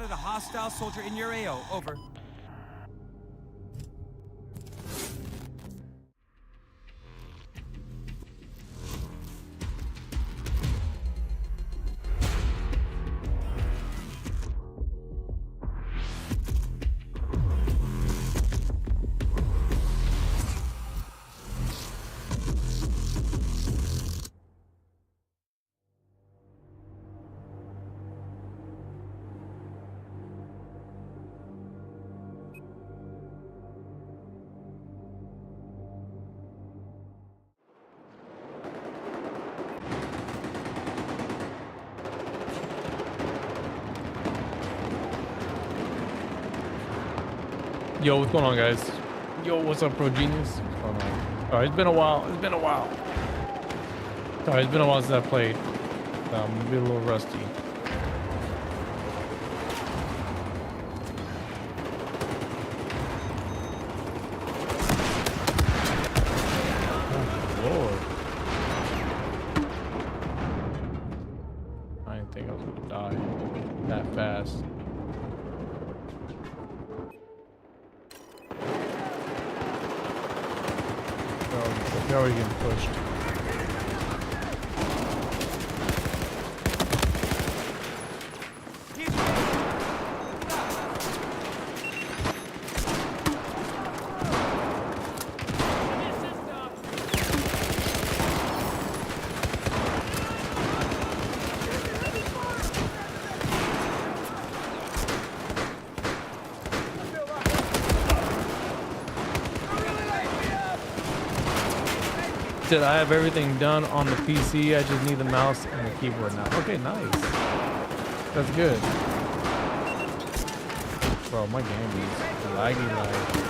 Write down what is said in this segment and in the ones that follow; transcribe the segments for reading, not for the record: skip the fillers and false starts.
spotted a hostile soldier in your AO. Over. Yo, what's going on, guys? Yo, what's up, Pro Genius? What's going on? All right, it's been a while. It's been a while. Sorry, it's been a while since I played. I'm a little rusty. Oh, Lord. I didn't think I was gonna die that fast. They're already getting pushed. Said I have everything done on the PC. I just need the mouse and the keyboard now. Okay, nice. That's good. Bro, my game is laggy.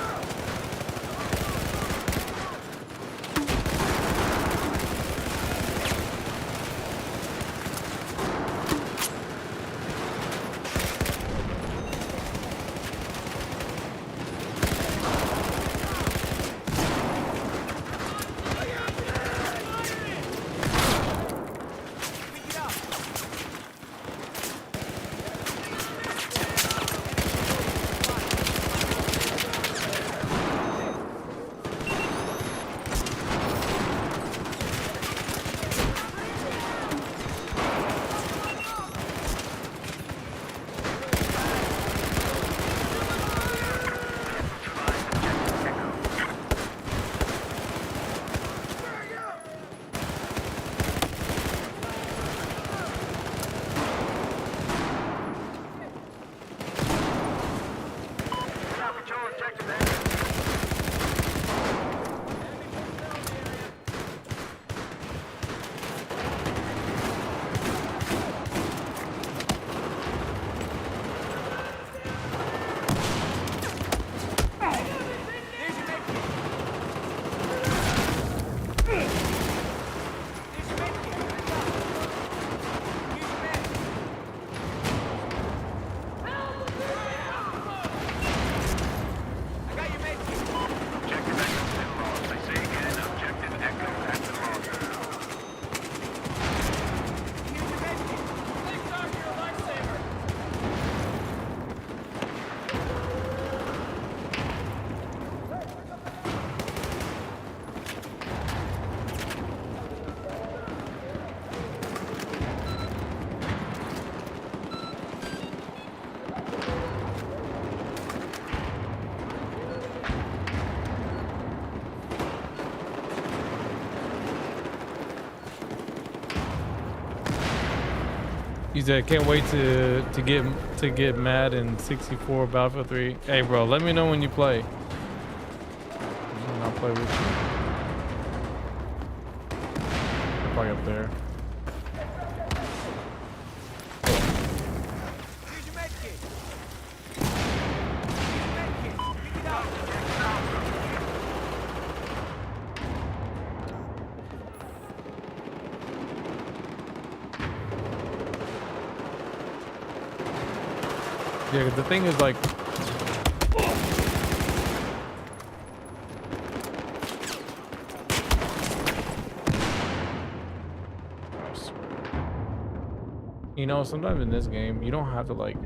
He said, "Can't wait to get mad in 64 Battlefield 3." Hey, bro, let me know when you play. I'll play with you. I'm probably up there. Yeah, the thing is like, you know, sometimes in this game you don't have to like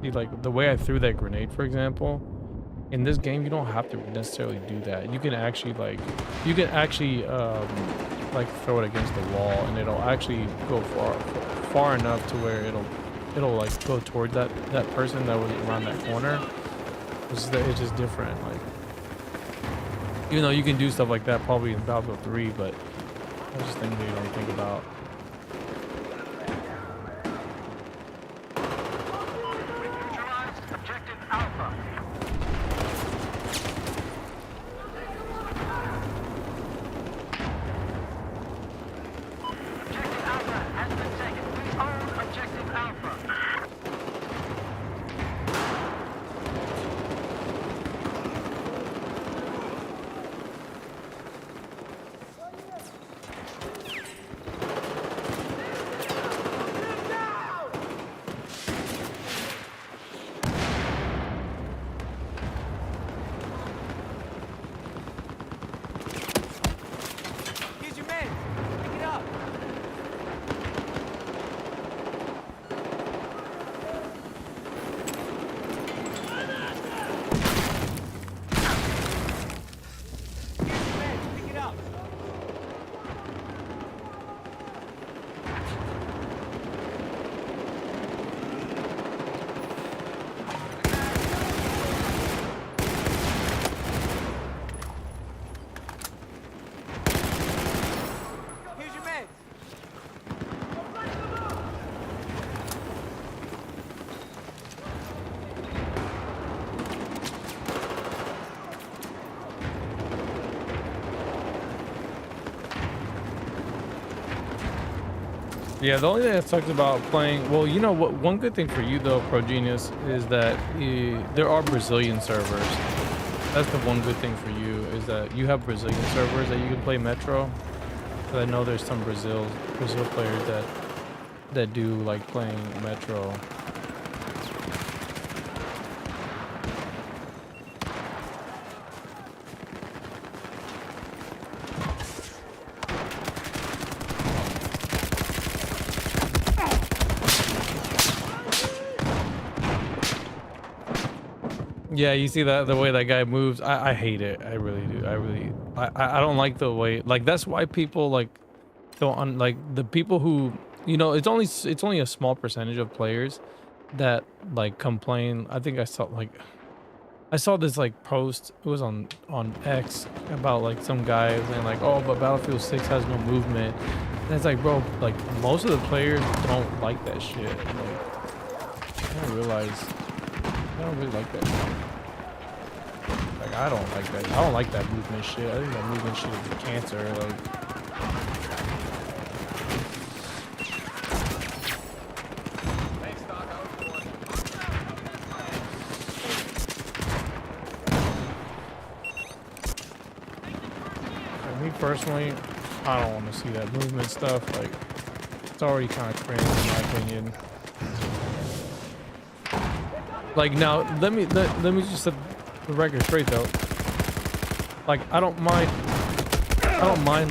See, like the way I threw that grenade, for example, in this game, you don't have to necessarily do that. You can actually like throw it against the wall, and it'll actually go far enough to where it'll like go towards that person that was around that corner. It's just different. Like, even though you can do stuff like that probably in Battlefield 3, but that's just things that you don't think about. Here's your meds. Pick it up. Here's your meds. Pick it up. Here's your meds. Yeah, the only thing that sucks about playing, well, you know what? One good thing for you though, Pro Genius, is that there are Brazilian servers. That's the one good thing for you, is that you have Brazilian servers that you can play Metro. 'Cause I know there's some Brazil players that do like playing Metro. Yeah, you see that the way that guy moves. I hate it. I really do. I don't like the way. Like, that's why people like don't like the people who, you know, it's only a small percentage of players that like complain. I think I saw this like post. It was on X about like some guy saying like, oh, but Battlefield 6 has no movement. And it's like, bro, like most of the players don't like that shit. Like, I don't realize. I don't really like that shit. Like, I don't like that. I don't like that movement shit. I think that movement shit is cancer. Like, me personally, I don't want to see that movement stuff. Like, it's already kind of cringe in my opinion. Like, now let me just set the record straight though. Like, I don't mind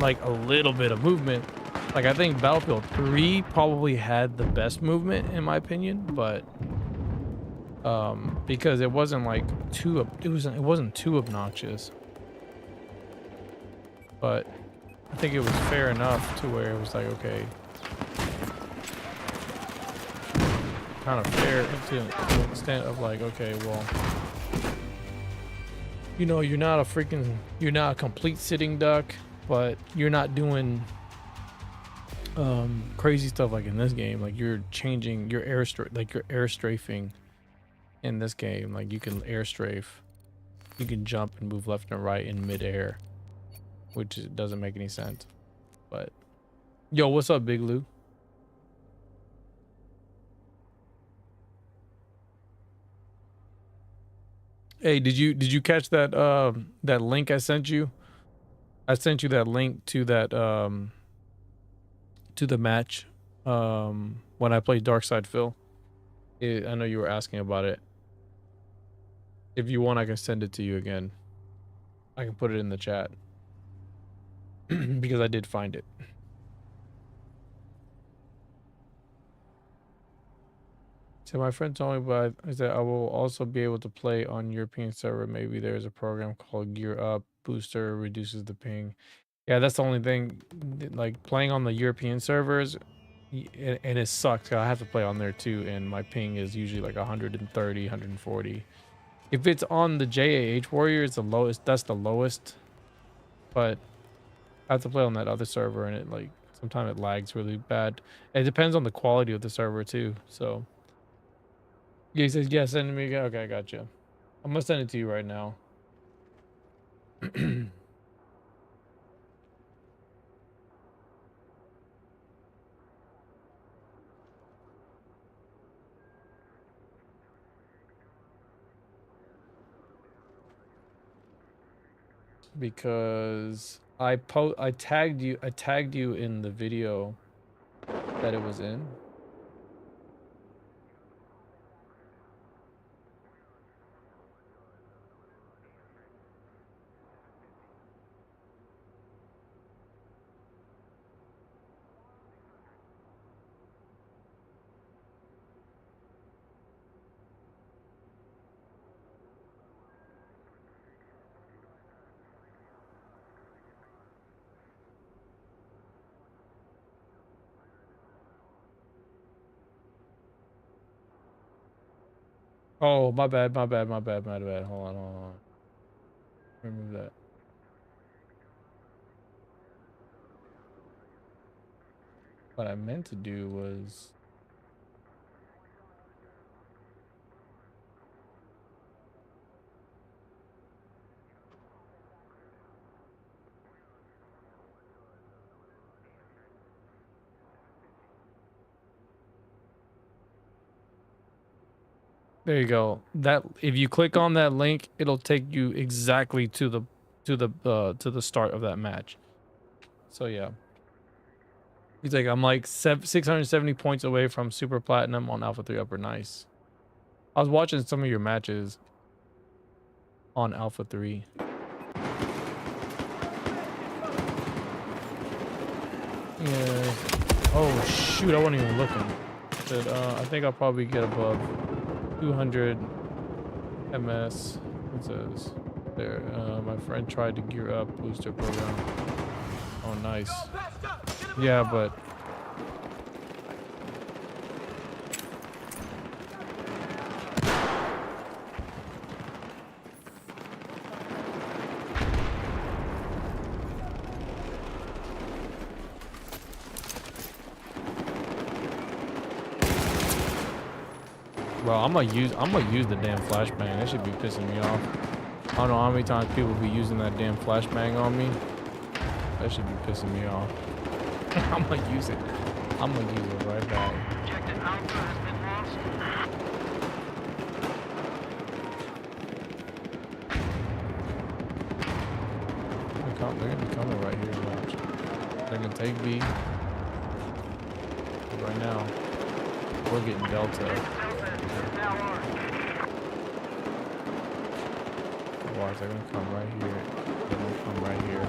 like a little bit of movement. Like, I think Battlefield 3 probably had the best movement in my opinion, but because it wasn't like it wasn't too obnoxious. But I think it was fair enough to where it was like, okay, kind of fair to the extent of like, okay, well, you know, you're not a complete sitting duck, but you're not doing crazy stuff like in this game. Like, you're changing your air strafing in this game. Like, you can air strafe, you can jump and move left and right in midair, which doesn't make any sense. But yo, what's up, Big Lou? Hey, did you catch that that link I sent you? I sent you that link to that to the match when I played Darkside Phil. I know you were asking about it. If you want, I can send it to you again. I can put it in the chat because I did find it. So my friend told me, but I said I will also be able to play on European server. Maybe there's a program called Gear Up Booster, reduces the ping. Yeah, that's the only thing. Like playing on the European servers, and it sucks. 'Cause I have to play on there too, and my ping is usually like 130, 140. If it's on the JAH Warrior, it's the lowest. That's the lowest. But I have to play on that other server, and it like sometimes it lags really bad. It depends on the quality of the server too. So yeah, he says yeah, send it to me again. Okay, I got you. I'm gonna send it to you right now. Because I tagged you in the video that it was in. Oh, my bad, my bad, my bad, my bad. Hold on, hold on. Remove that. What I meant to do was there you go. That if you click on that link, it'll take you exactly to the start of that match. So yeah. He's like, I'm like 670 points away from super platinum on Alpha 3 Upper. Nice. I was watching some of your matches on Alpha 3. Yeah. Oh shoot, I wasn't even looking. But I think I'll probably get above 200 MS. It says there. My friend tried to gear up booster program. Oh nice. Yeah, but bro, I'm gonna use the damn flashbang. That should be pissing me off. I don't know how many times people be using that damn flashbang on me. That should be pissing me off. I'm gonna use it. I'm gonna use it right back. Objective Alpha has been lost. They're gonna be coming right here. Watch. They're gonna take B. Right now, we're getting Delta. Watch, they're gonna come right here. They're gonna come right here.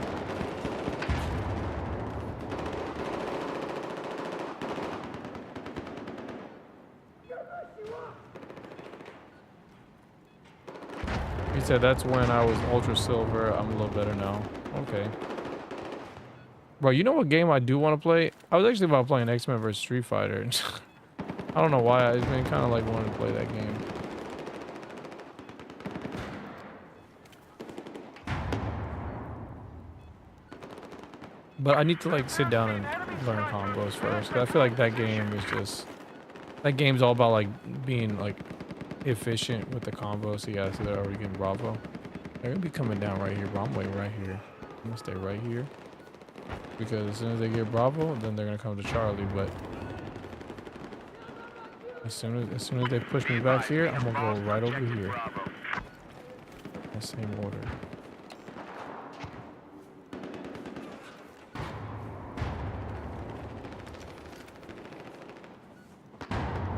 He said that's when I was ultra silver. I'm a little better now. Okay. Bro, you know what game I do want to play? I was actually about playing X-Men vs Street Fighter. I don't know why. I've been kind of like wanting to play that game. But I need to like sit down and learn combos first. 'Cause I feel like that game is just... That game's all about like being like efficient with the combo. So yeah, so they're already getting Bravo. They're gonna be coming down right here, bro. I'm waiting right here. I'm gonna stay right here. Because as soon as they get Bravo, then they're gonna come to Charlie. But as soon as they push me back here, I'm gonna go right over here. In the same order.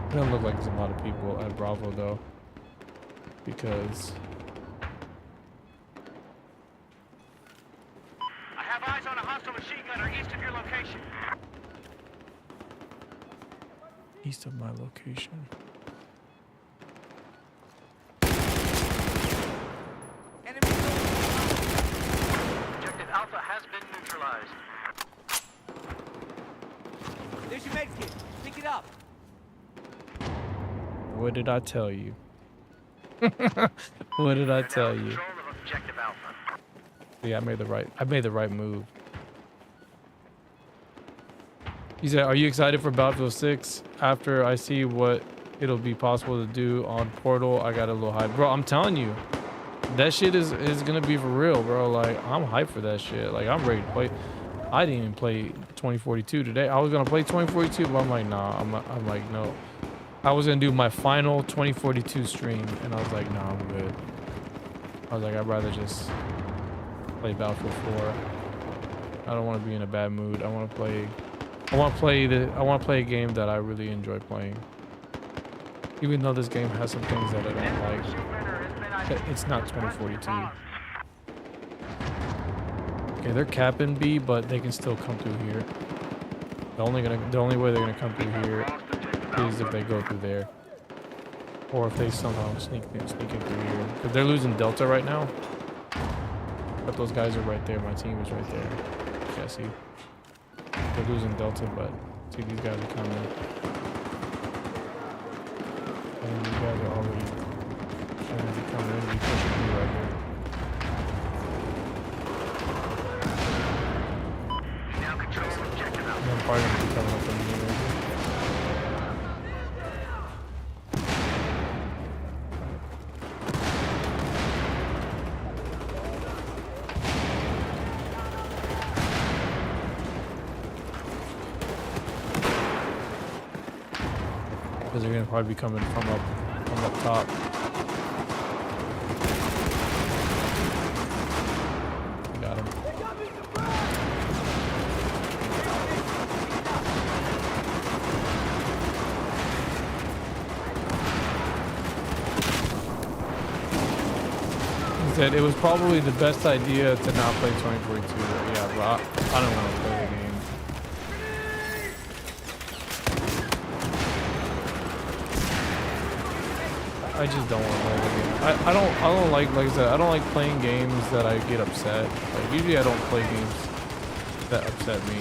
It doesn't look like there's a lot of people at Bravo though, because I have eyes on a hostile machine gunner east of your location. east of my location. What did I tell you? What did I tell you? Control of objective Alpha. Yeah, I made the right move. He said, "Are you excited for Battlefield 6? After I see what it'll be possible to do on Portal, I got a little hype, bro. I'm telling you, that shit is gonna be for real, bro. Like, I'm hyped for that shit. Like, I'm ready to play. I didn't even play 2042 today. I was gonna play 2042, but I'm like, nah. I'm like, no. I was gonna do my final 2042 stream, and I was like, nah, I'm good. I was like, I'd rather just play Battlefield 4. I don't want to be in a bad mood. I want to play a game that I really enjoy playing. Even though this game has some things that I don't like, it's not 2042. Okay, they're capping B, but they can still come through here. The only way they're gonna come through here is if they go through there, or if they somehow sneak in through here. Because they're losing Delta right now. But those guys are right there. My team is right there. Yeah, see, they're losing Delta, but see, these guys are coming. And these guys are already trying to be coming in and be pushing through right here. Now control of objective Alpha. And I'm probably gonna be coming up on me right here. Because they're gonna probably be coming from up top. Got him. He said it was probably the best idea to not play 2042. Yeah, bro, I don't want to play the game. I just don't want to play the game. I don't like I said, I don't like playing games that I get upset. Like, usually I don't play games that upset me.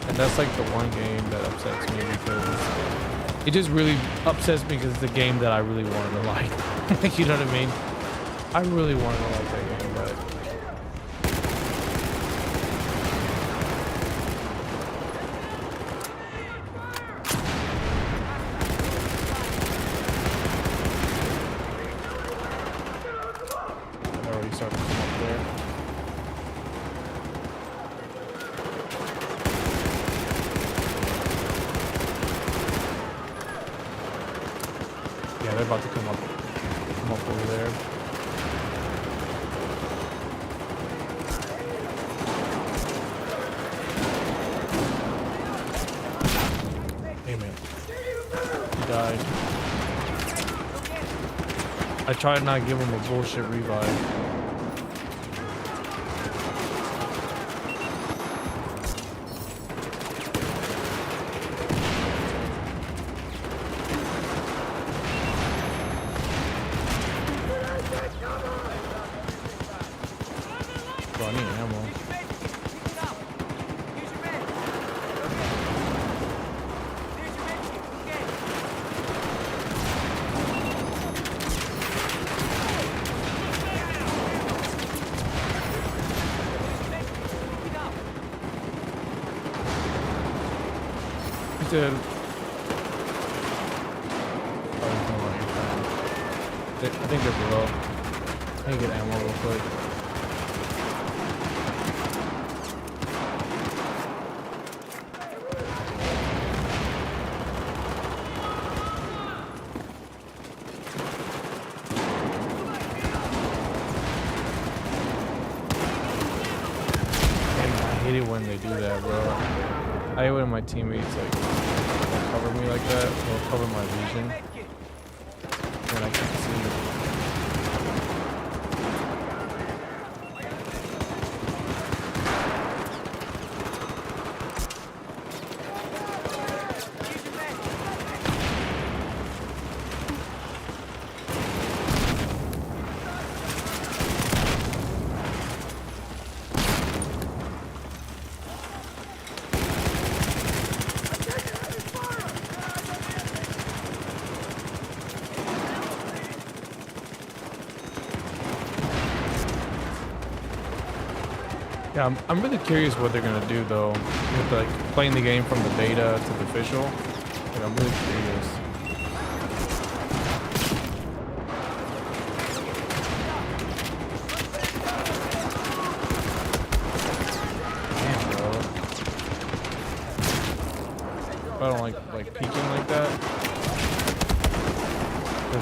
And that's like the one game that upsets me because it just really upsets me because it's a game that I really wanted to like. You know what I mean? I really wanted to like that game, but I already started to come up there. Yeah, they're about to come up over there. Amen. He died. I tried not to give him a bullshit revive. Bro, I need ammo. He said, I think they're below. I need to get ammo real quick. I hate it when they do that, bro. I hate when my teammates like will cover me like that. They'll cover my vision, and I can't see it. Yeah, I'm really curious what they're gonna do though, with like playing the game from the beta to the official. Like, I'm really curious. Damn, bro. I don't like peeking like that.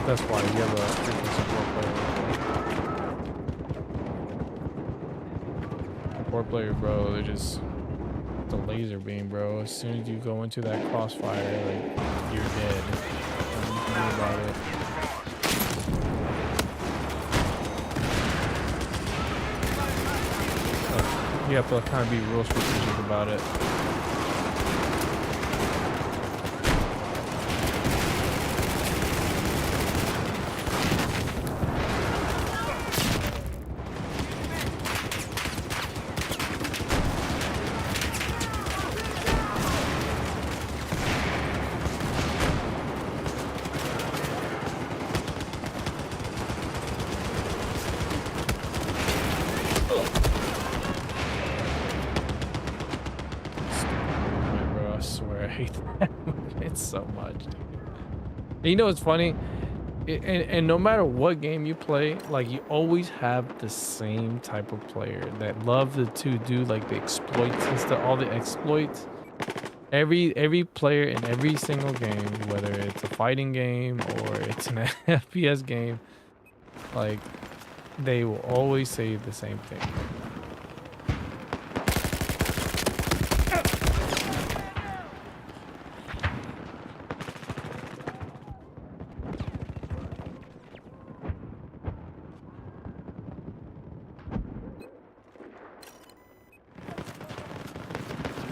That's why you have a freaking support player. Support player, bro. They're just the laser beam, bro. As soon as you go into that crossfire, like you're dead. Nothing you can do about it. Like, you have to kind of be real strategic about it. Bro, I swear I hate that movement so much. And you know what's funny? And no matter what game you play, like you always have the same type of player that love to do like the exploits and stuff, all the exploits. Every player in every single game, whether it's a fighting game or it's an FPS game, like they will always say the same thing.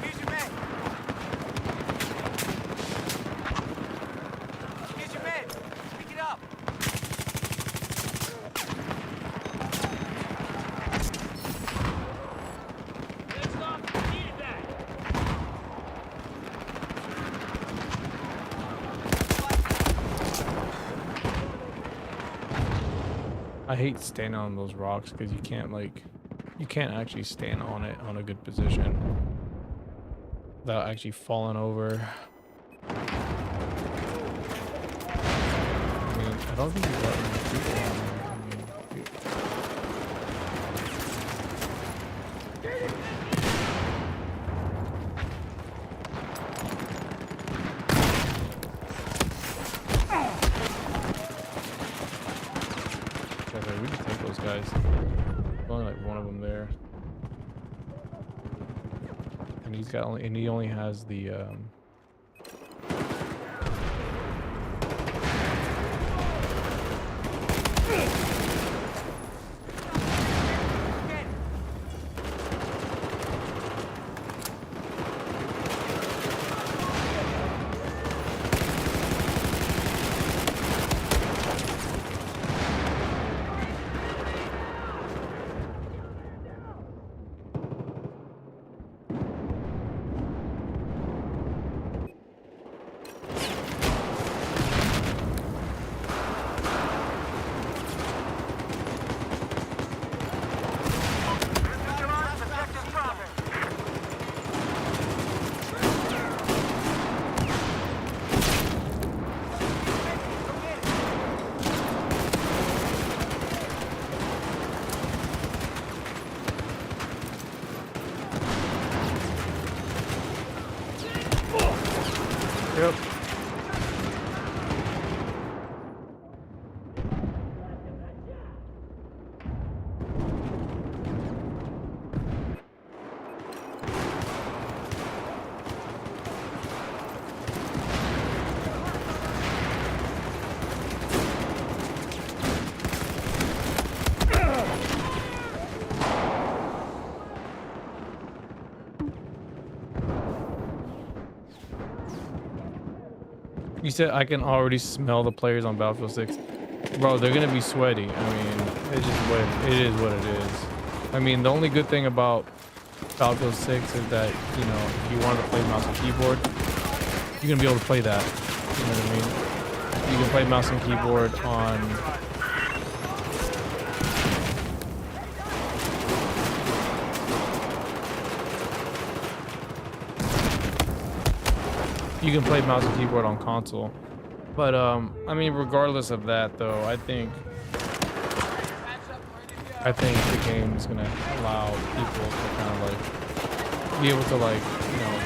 Here's your med. Here's your med. Pick it up. I hate standing on those rocks because you can't actually stand on it on a good position without actually falling over. I mean, I don't think there's that many people on there. I mean, okay, we can take those guys. There's only like one of them there. And he only has the Yep. You said I can already smell the players on Battlefield 6. Bro, they're gonna be sweaty. I mean, it's just it is what it is. I mean, the only good thing about Battlefield 6 is that, you know, if you wanted to play mouse and keyboard, you're gonna be able to play that. You know what I mean? You can play mouse and keyboard on you can play mouse and keyboard on console. But I mean, regardless of that, though, I think the game is gonna allow people to kind of like be able to like, you know,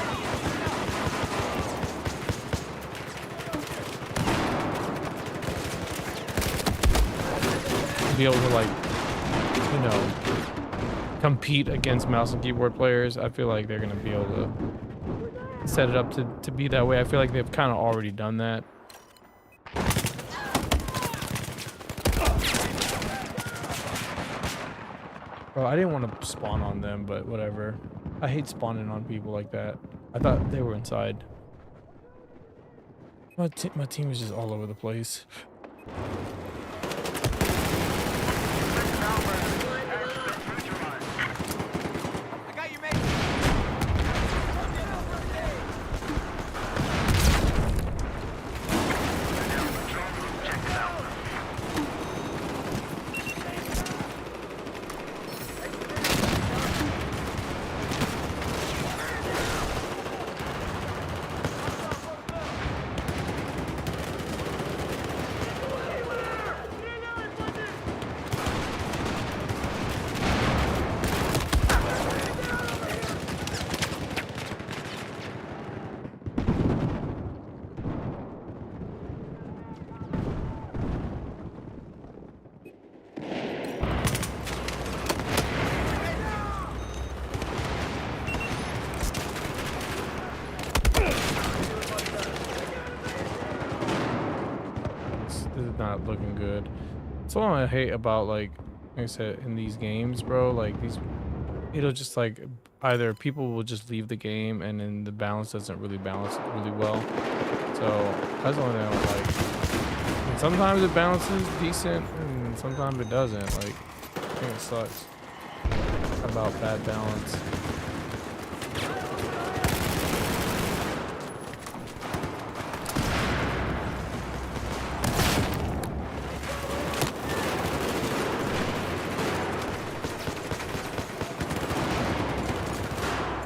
be able to like, you know, compete against mouse and keyboard players. I feel like they're gonna be able to set it up to be that way. I feel like they've kind of already done that. Bro, I didn't want to spawn on them, but whatever. I hate spawning on people like that. I thought they were inside. My team is just all over the place. I got you, mate. This is not looking good. That's what I hate about like I said in these games, bro. Like these, it'll just like either people will just leave the game and then the balance doesn't really balance really well. So that's the only thing I don't like. And sometimes it balances decent and sometimes it doesn't. Like I think it sucks about bad balance.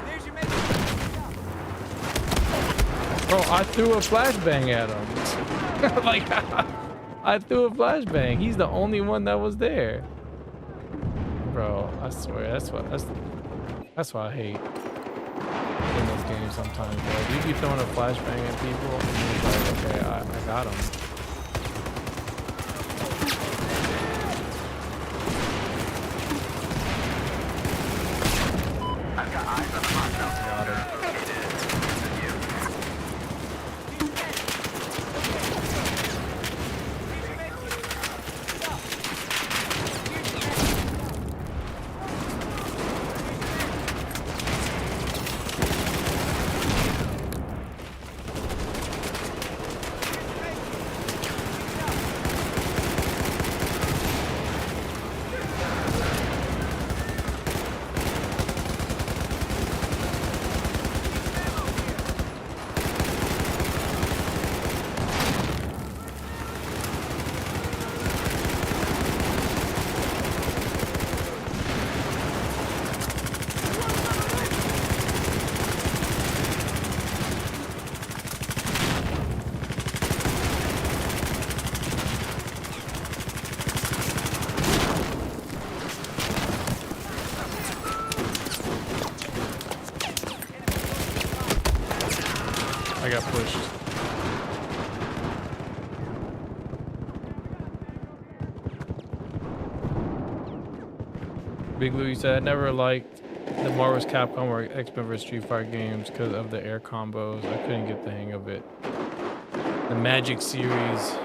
There's your mate. Bro, I threw a flashbang at him. Like, I threw a flashbang. He's the only one that was there. Bro, I swear, that's what I hate in those games sometimes, bro. You be throwing a flashbang at people, and you're like, okay, I got him. I've got eyes on the hostile. Got him. I got pushed. Big Lou, you said I never liked the Marvel's Capcom or X-Men vs Street Fighter games because of the air combos. I couldn't get the hang of it. The Magic series.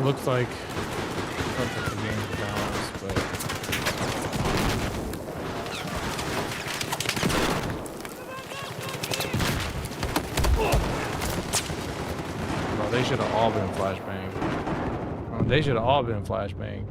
It looks like the game's balanced, but bro, they should have all been flashbang. They should have all been flashbang.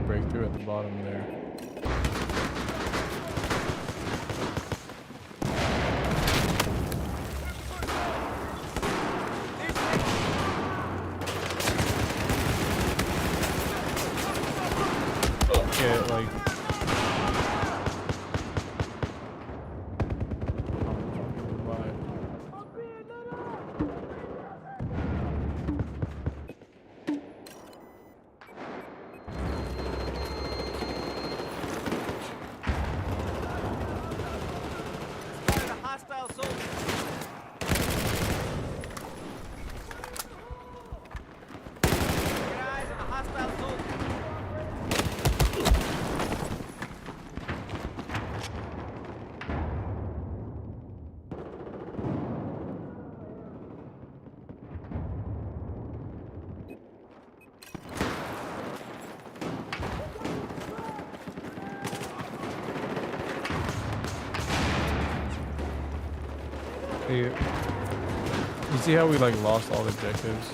Breakthrough at the bottom there. Okay, like you see how we like lost all the objectives?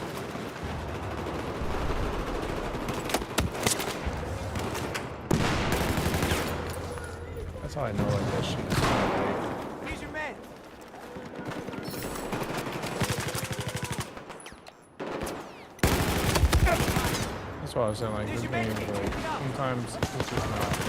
That's how I know like that shit is not Here's your man. That's why I was saying like this game like sometimes it's just not.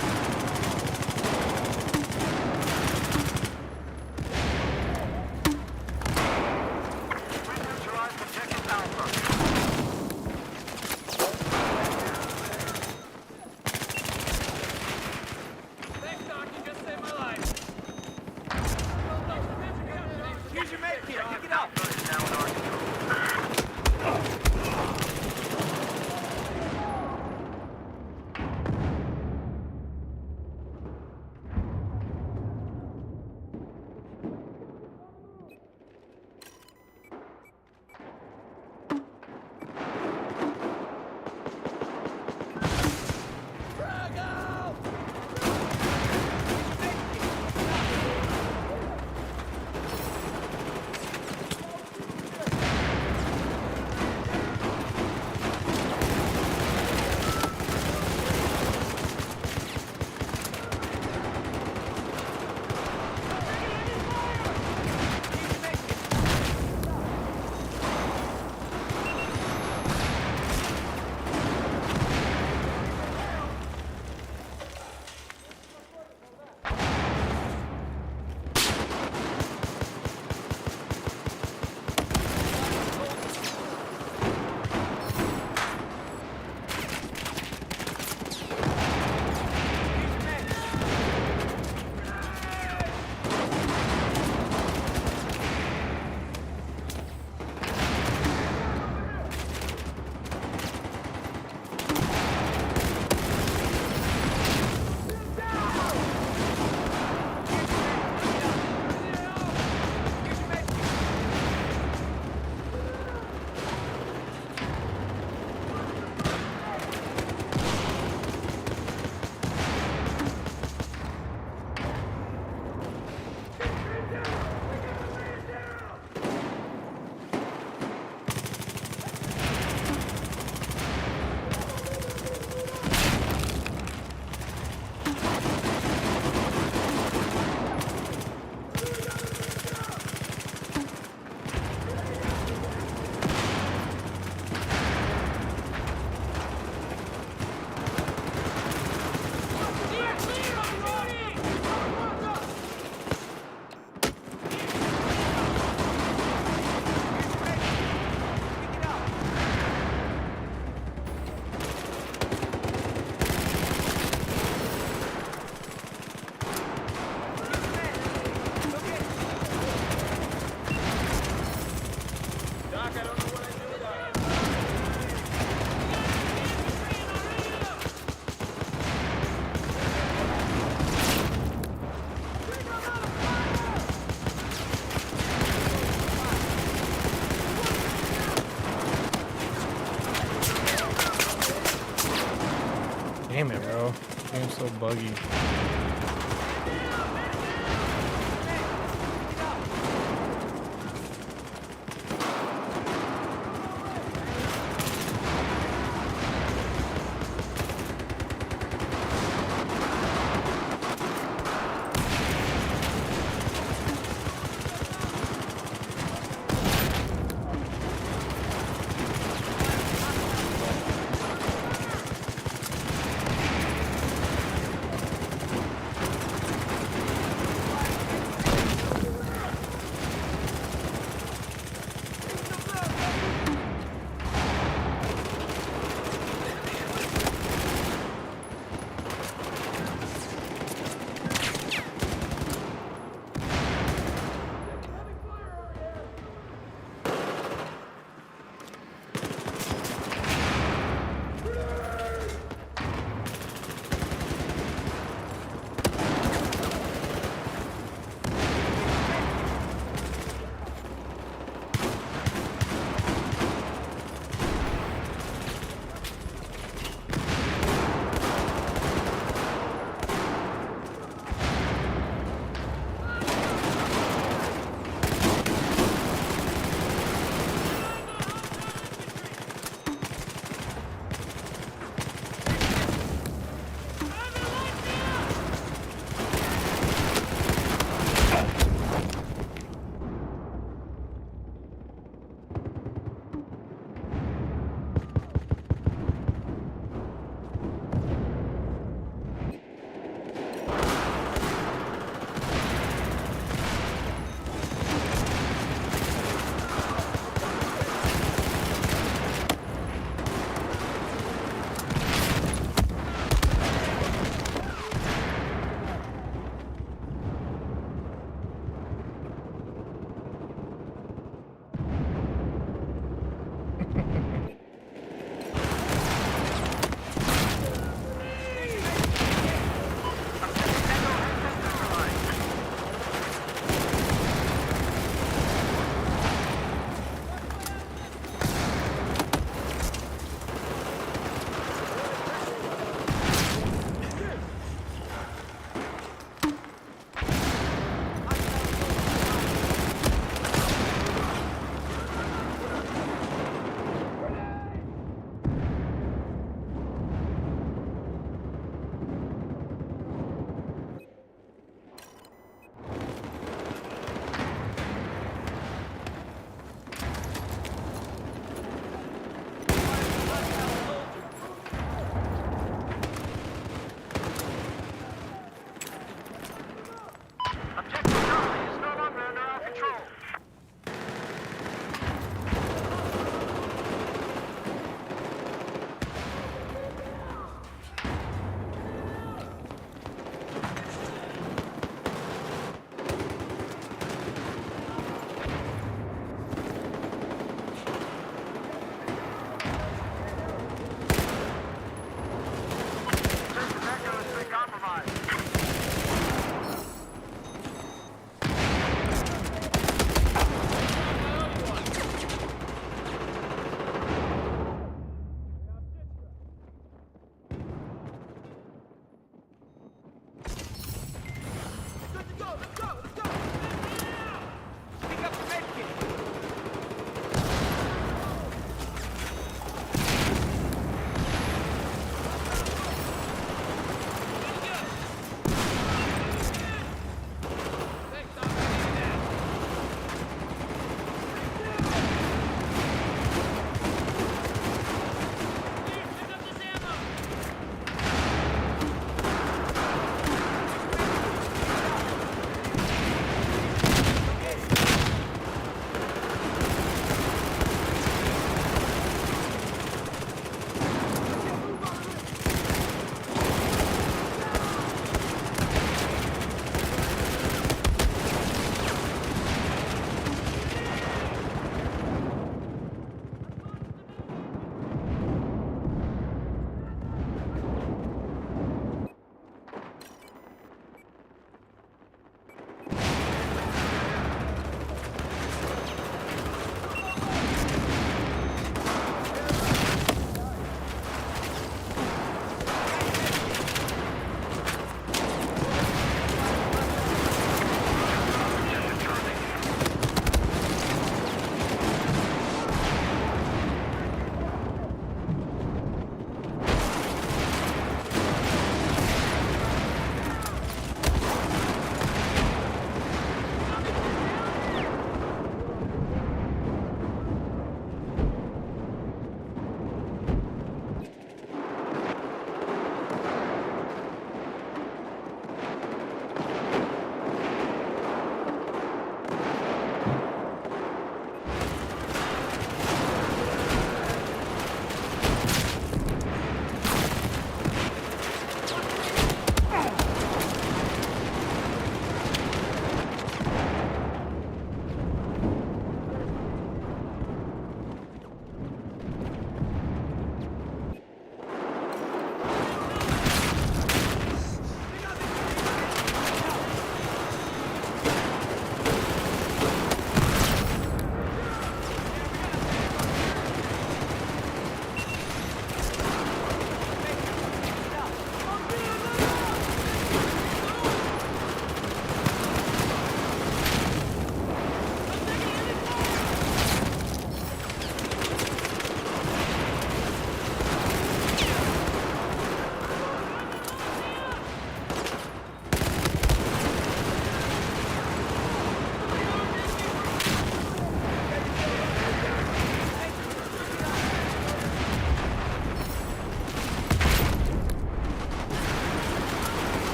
so buggy.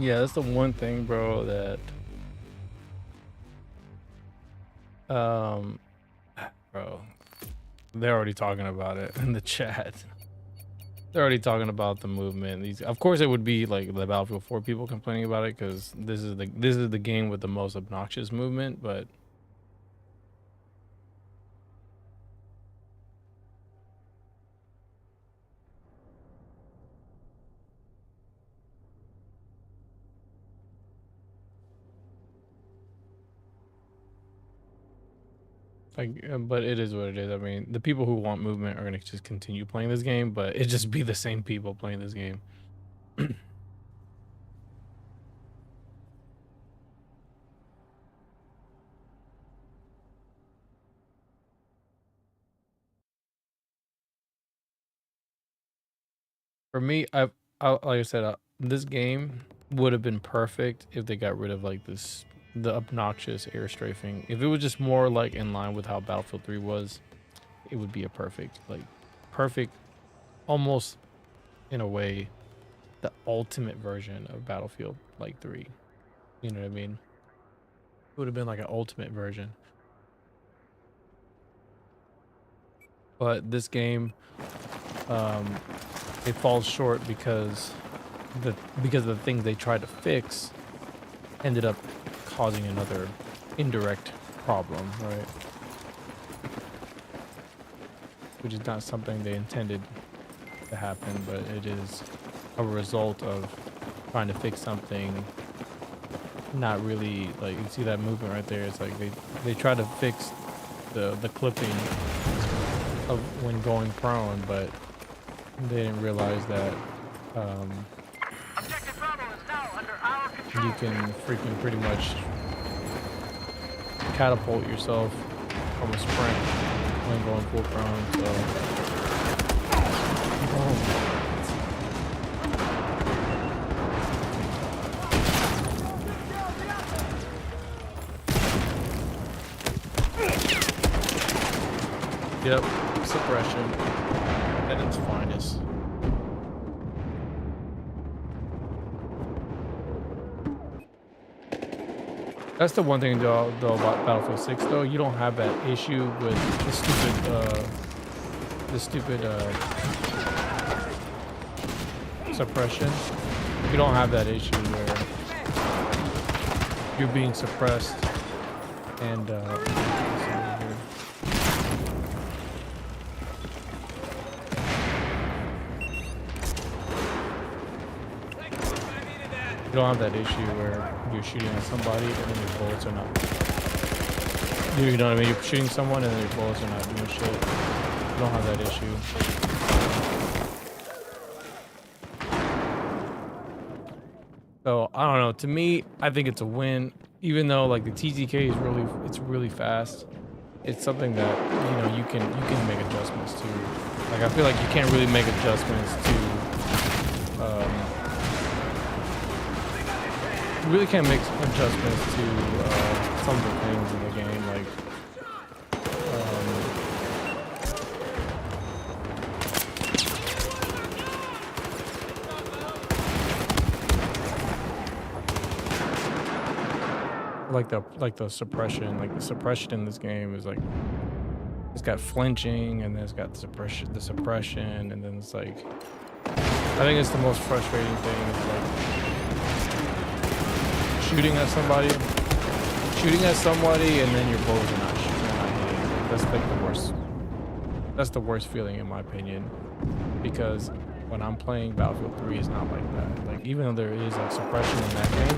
Yeah, that's the one thing, bro, that bro, they're already talking about it in the chat. They're already talking about the movement. These, of course, it would be like the Battlefield 4 people complaining about it because this is the game with the most obnoxious movement. But like, but it is what it is. I mean, the people who want movement are gonna just continue playing this game, but it just be the same people playing this game. For me, like I said, this game would have been perfect if they got rid of like the obnoxious air strafing. If it was just more like in line with how Battlefield 3 was, it would be a perfect, almost in a way, the ultimate version of Battlefield like 3. You know what I mean? It would have been like an ultimate version. But this game, it falls short because of the things they tried to fix ended up causing another indirect problem, right? Which is not something they intended to happen, but it is a result of trying to fix something. Not really, like, you see that movement right there. It's like they try to fix the clipping of when going prone, but they didn't realize that Objective Bravo is now under our control. you can freaking pretty much catapult yourself from a sprint when going full prone. So, yep, suppression at its finest. That's the one thing though about Battlefield 6 though. You don't have that issue with the stupid suppression. You don't have that issue where you're being suppressed and you don't have that issue where you're shooting at somebody and then your bullets are not. You know what I mean? You're shooting someone and then your bullets are not doing shit. You don't have that issue. So I don't know. To me, I think it's a win. Even though like the TTK is really fast. It's something that you can make adjustments to. Like I feel like you can't really make adjustments to. You really can't make adjustments to some of the things in the game, like the suppression. Like the suppression in this game is like it's got flinching, and then it's got the suppression, and then it's like I think it's the most frustrating thing is like shooting at somebody, and then your bullets are not hitting. That's like the worst. That's the worst feeling in my opinion, because when I'm playing Battlefield 3, it's not like that. Like even though there is like suppression in that game,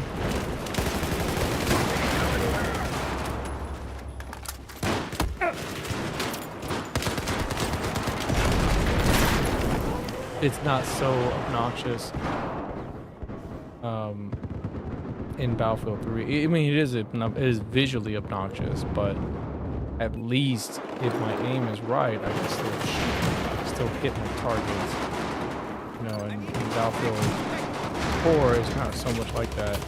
it's not so obnoxious. In Battlefield 3, I mean, it is visually obnoxious, but at least if my aim is right, I can still hit my targets. You know, in Battlefield 4, it's not so much like that.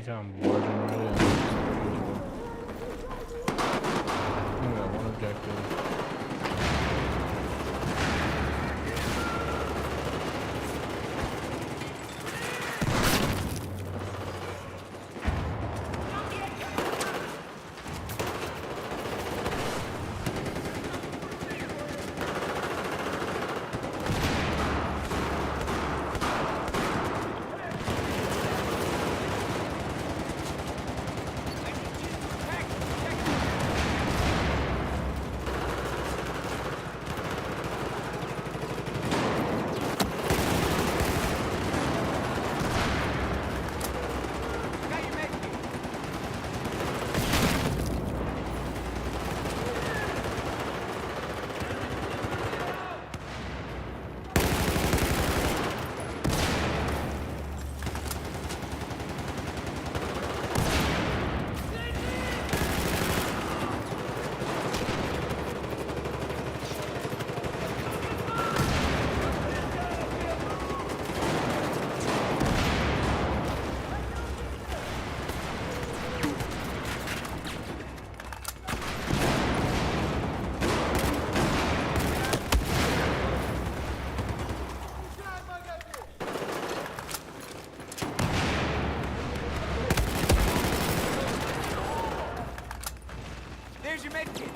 I'm barging right in. I got one objective. There's your med kit.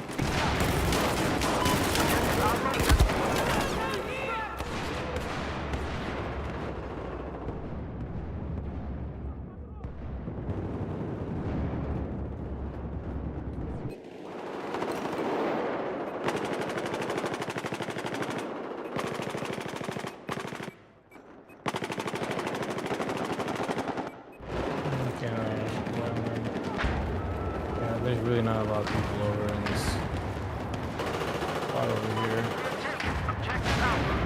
There's really not a lot of people over in this spot over here. Objective Alpha.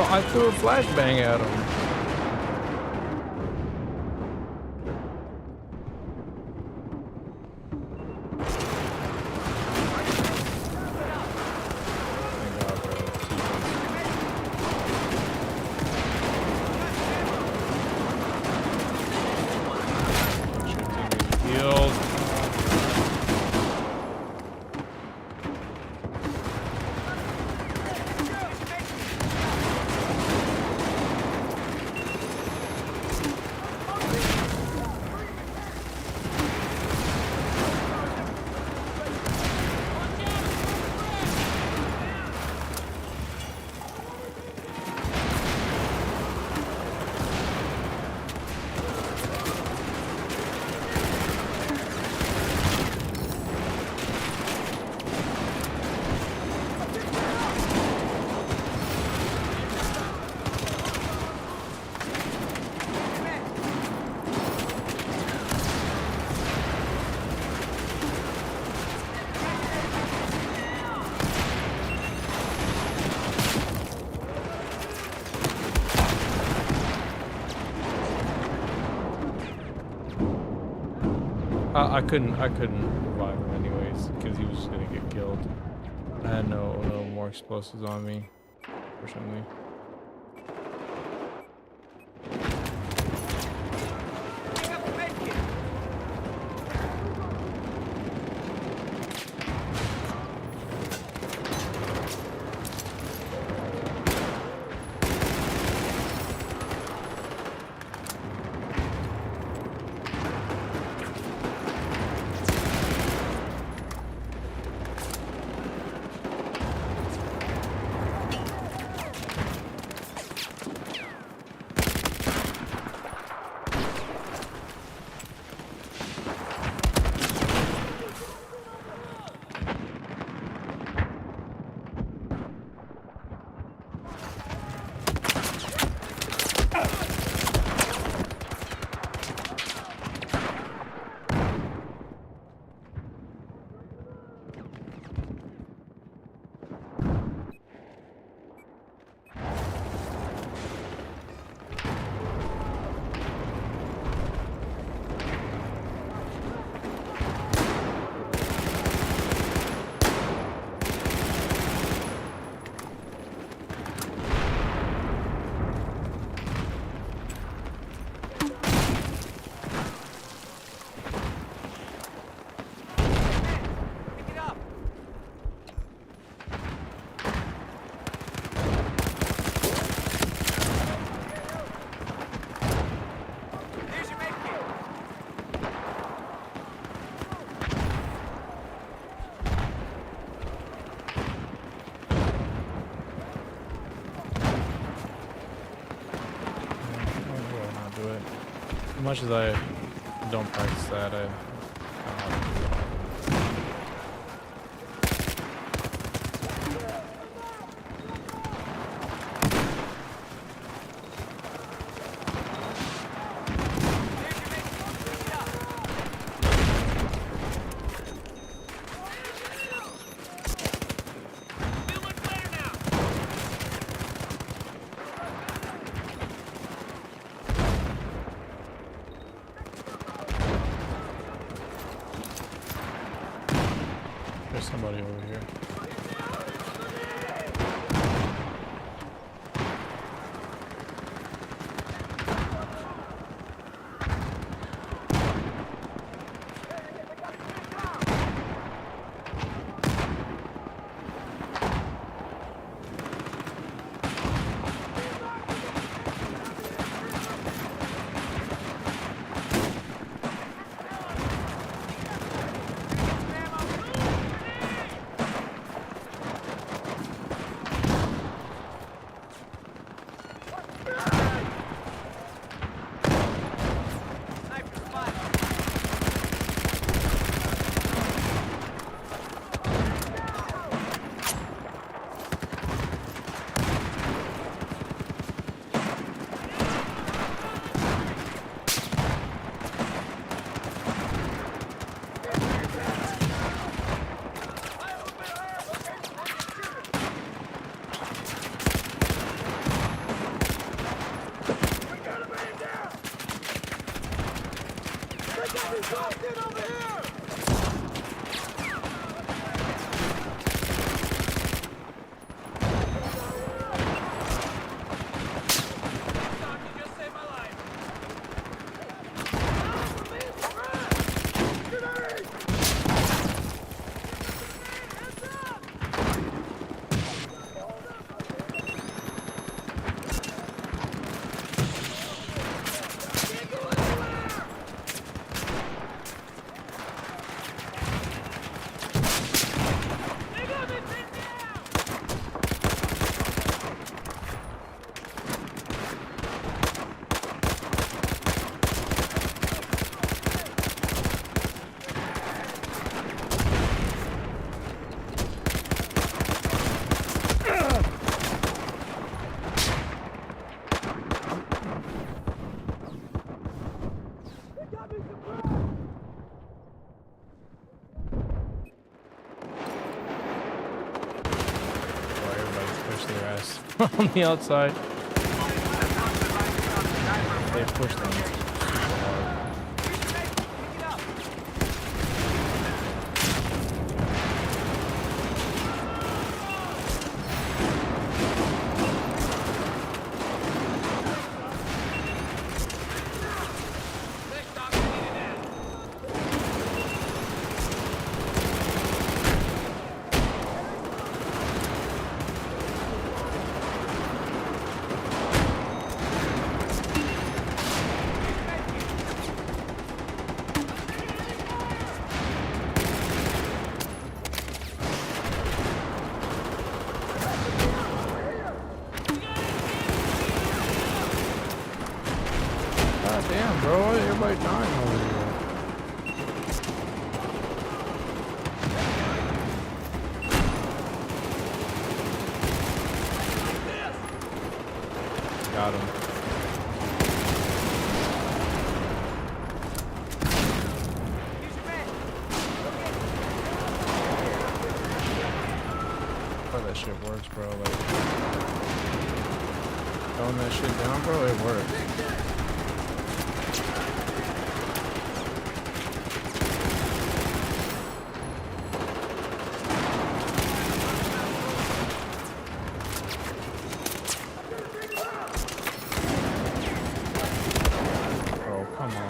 Bro, I threw a flashbang at him. I couldn't revive him anyways because he was just gonna get killed. I had no more explosives on me, fortunately. Pick up the med kit. Pick it up. Here's your med kit. I will not do it. As much as I don't practice that, I don't have to do it. Here's your med kit. Pick it up. Feel much better now. push their ass on the outside. They push them super hard. God damn, bro, everybody dying over here. Got him. Oh, that shit works, bro. Like, throwing that shit down, bro, it works. Oh, come on.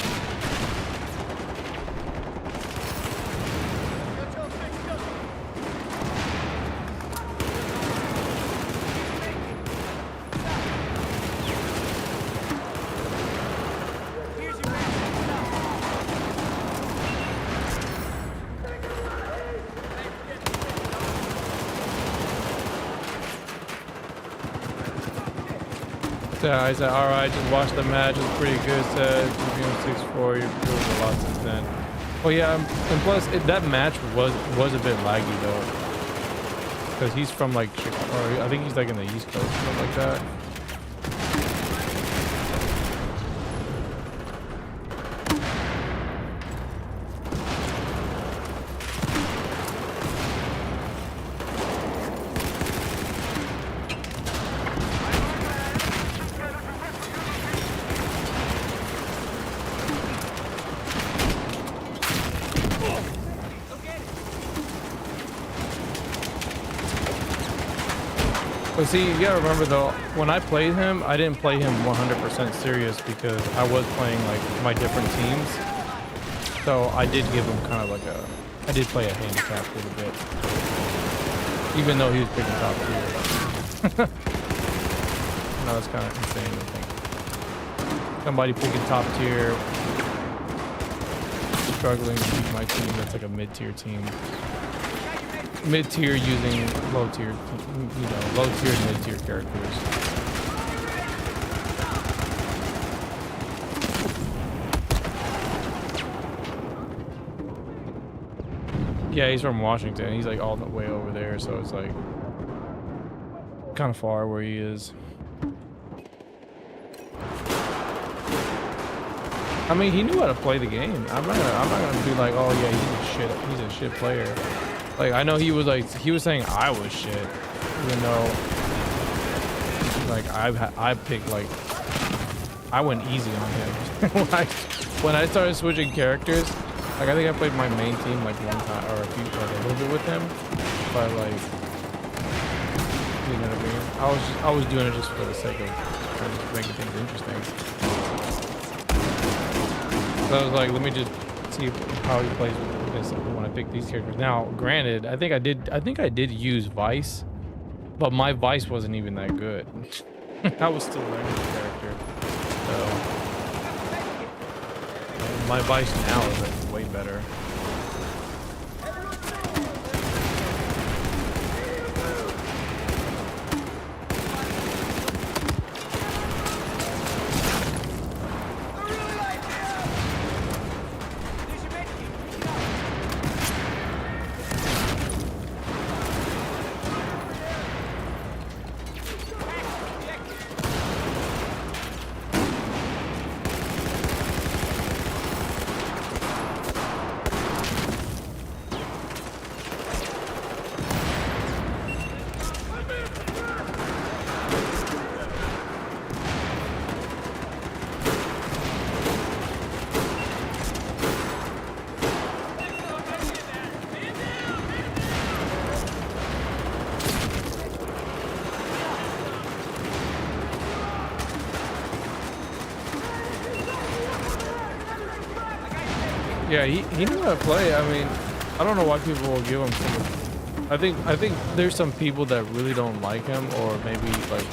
Yeah, I said, alright, just watch the match, it's pretty good, said, GBM 6-4, you've improved a lot since then. Oh yeah, and plus, that match was a bit laggy though. Because he's from like Chicago, or I think he's like in the East Coast, stuff like that. But see, you gotta remember though, when I played him, I didn't play him 100% serious because I was playing like my different teams. So I did give him kind of like I did play a handicap a little bit. Even though he was picking top tier. No, it's kind of insane to think. Somebody picking top tier, struggling to beat my team that's like a mid-tier team. Mid-tier using low-tier, you know, low-tier and mid-tier characters. Yeah, he's from Washington. He's like all the way over there, so it's like kind of far where he is. I mean, he knew how to play the game. I'm not gonna be like, oh yeah, he's a shit player. Like, I know he was saying I was shit, even though, like, I picked, like, I went easy on him. when I started switching characters, like, I think I played my main team, like, one time, or a little bit with him, but, like, you know what I mean? I was doing it just for the sake of trying to make things interesting. So I was like, let me just see how he plays with this when I pick these characters. Now, granted, I think I did use Vice, but my Vice wasn't even that good. I was still learning the character. So my Vice now is like way better. Yeah, he knew how to play. I mean, I don't know why people will give him so much. I think there's some people that really don't like him, or maybe like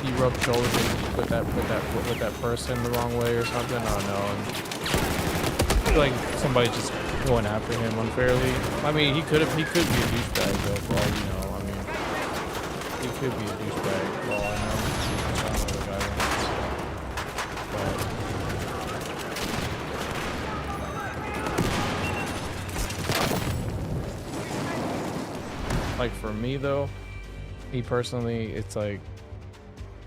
he rubbed shoulders with that person the wrong way or something. I don't know. And I feel like somebody's just going after him unfairly. I mean, he could be a douchebag though, for all you know. I mean, he could be a douchebag for all I know. I don't know the guy but like for me though, me personally, it's like,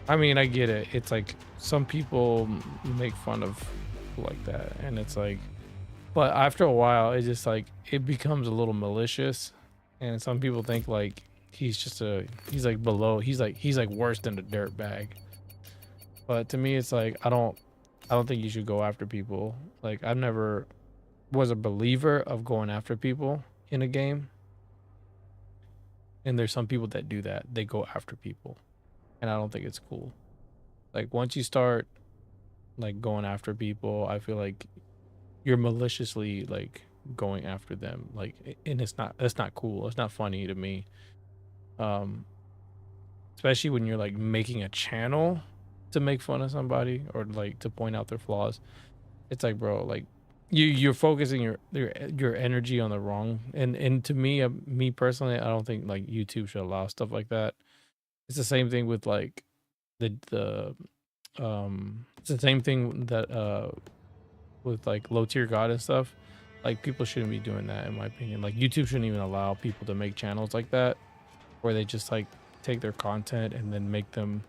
I mean, I get it. It's like some people make fun of people like that, and it's like, but after a while, it's just like it becomes a little malicious, and some people think like he's like worse than a dirt bag. But to me, it's like I don't think you should go after people. Like I've never was a believer of going after people in a game, and there's some people that do that. They go after people, and I don't think it's cool. Like once you start like going after people, I feel like you're maliciously like going after them, like, and that's not cool. It's not funny to me. Especially when you're like making a channel to make fun of somebody or like to point out their flaws. It's like, bro, like you're focusing your energy on the wrong, and to me, me personally, I don't think like YouTube should allow stuff like that. It's the same thing with like it's the same thing that with like low tier god and stuff. Like people shouldn't be doing that, in my opinion. Like YouTube shouldn't even allow people to make channels like that where they just like take their content and then make them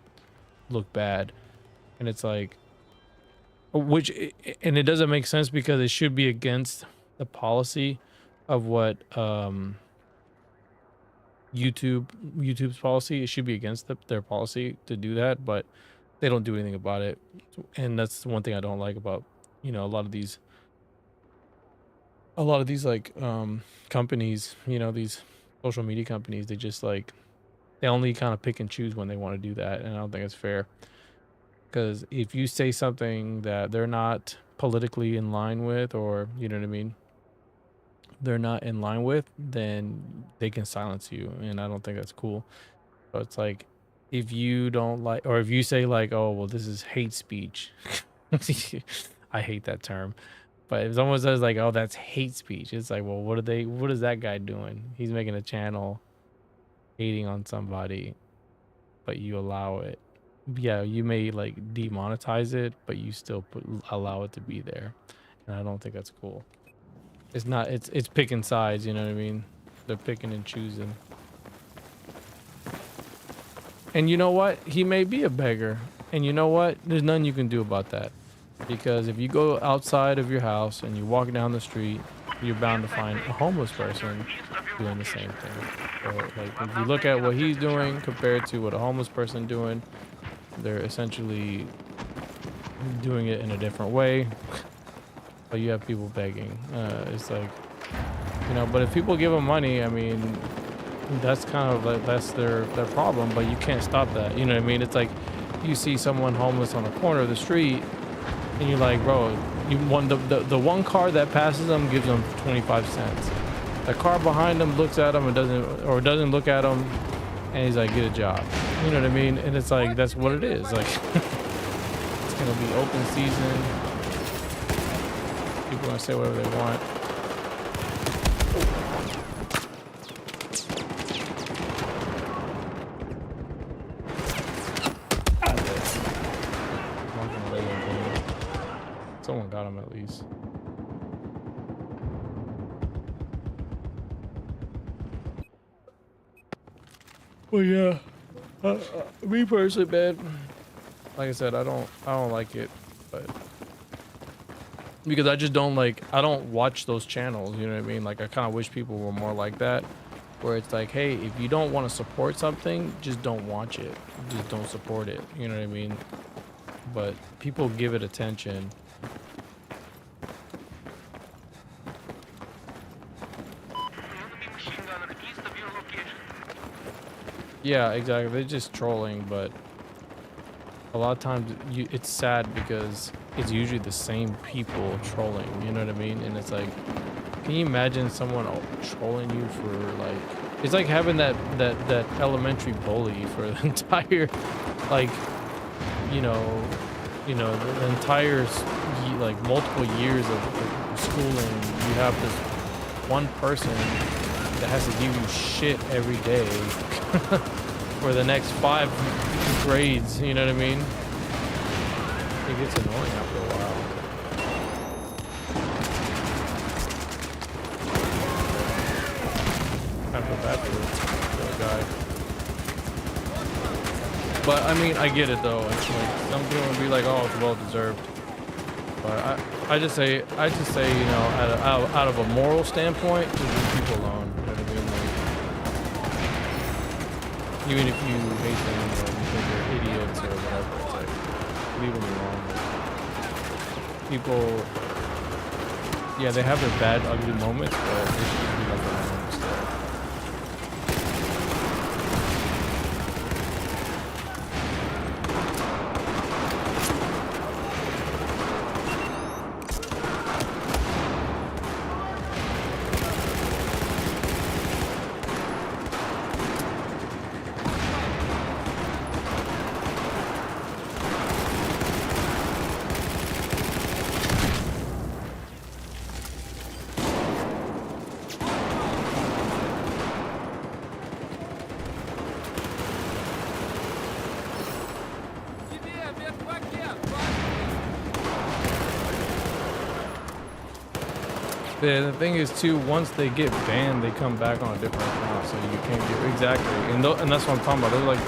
look bad. And it's like, which, and it doesn't make sense because it should be against the policy of what YouTube's policy. It should be against their policy to do that, but they don't do anything about it. And that's one thing I don't like about, you know, a lot of these like companies, you know, these social media companies. They just like, they only kind of pick and choose when they want to do that, and I don't think it's fair. Because if you say something that they're not politically in line with, or you know what I mean, they're not in line with, then they can silence you, and I don't think that's cool. So it's like, if you don't like, or if you say like, oh well, this is hate speech. I hate that term. But if someone says like, oh, that's hate speech, it's like, well, what is that guy doing? He's making a channel hating on somebody, but you allow it. Yeah, you may like demonetize it, but you still allow it to be there, and I don't think that's cool. It's not, it's picking sides, you know what I mean? They're picking and choosing. And you know what? He may be a beggar, and you know what? There's nothing you can do about that, because if you go outside of your house and you walk down the street, you're bound to find a homeless person doing the same thing. So like, if you look at what he's doing compared to what a homeless person doing, they're essentially doing it in a different way. But you have people begging. It's like, you know, but if people give them money, I mean, that's kind of like, that's their problem, but you can't stop that. You know what I mean? It's like you see someone homeless on the corner of the street and you're like, bro, you want the one car that passes them gives them 25 cents. The car behind them looks at them and doesn't look at them, and he's like, get a job. You know what I mean? And it's like, that's what it is. Like, it's gonna be open season. People gonna say whatever they want. Someone got him at least. Well, yeah. Me personally, man, like I said, I don't like it, but because I just don't like, I don't watch those channels, you know what I mean? Like, I kind of wish people were more like that, where it's like, hey, if you don't want to support something, just don't watch it, just don't support it, you know what I mean? But people give it attention. Yeah, exactly. They're just trolling, but a lot of times it's sad because it's usually the same people trolling, you know what I mean? And it's like, can you imagine someone trolling you for like, it's like having that elementary bully for the entire, like, you know, the entire, like, multiple years of schooling. You have this one person that has to give you shit every day for the next 5 grades, you know what I mean? It gets annoying after a while. I feel bad for the guy. But I mean, I get it though. It's like some people would be like, "Oh, it's well deserved." But I just say, you know, out of a moral standpoint, just leave people alone. You know what I mean? Like, even if you hate them or you think they're idiots or whatever, it's like, leave them alone. People, yeah, they have their bad, ugly moments, but they should be like that. The thing is too, once they get banned, they come back on a different account, so you can't get exactly. And that's what I'm talking about. They're like,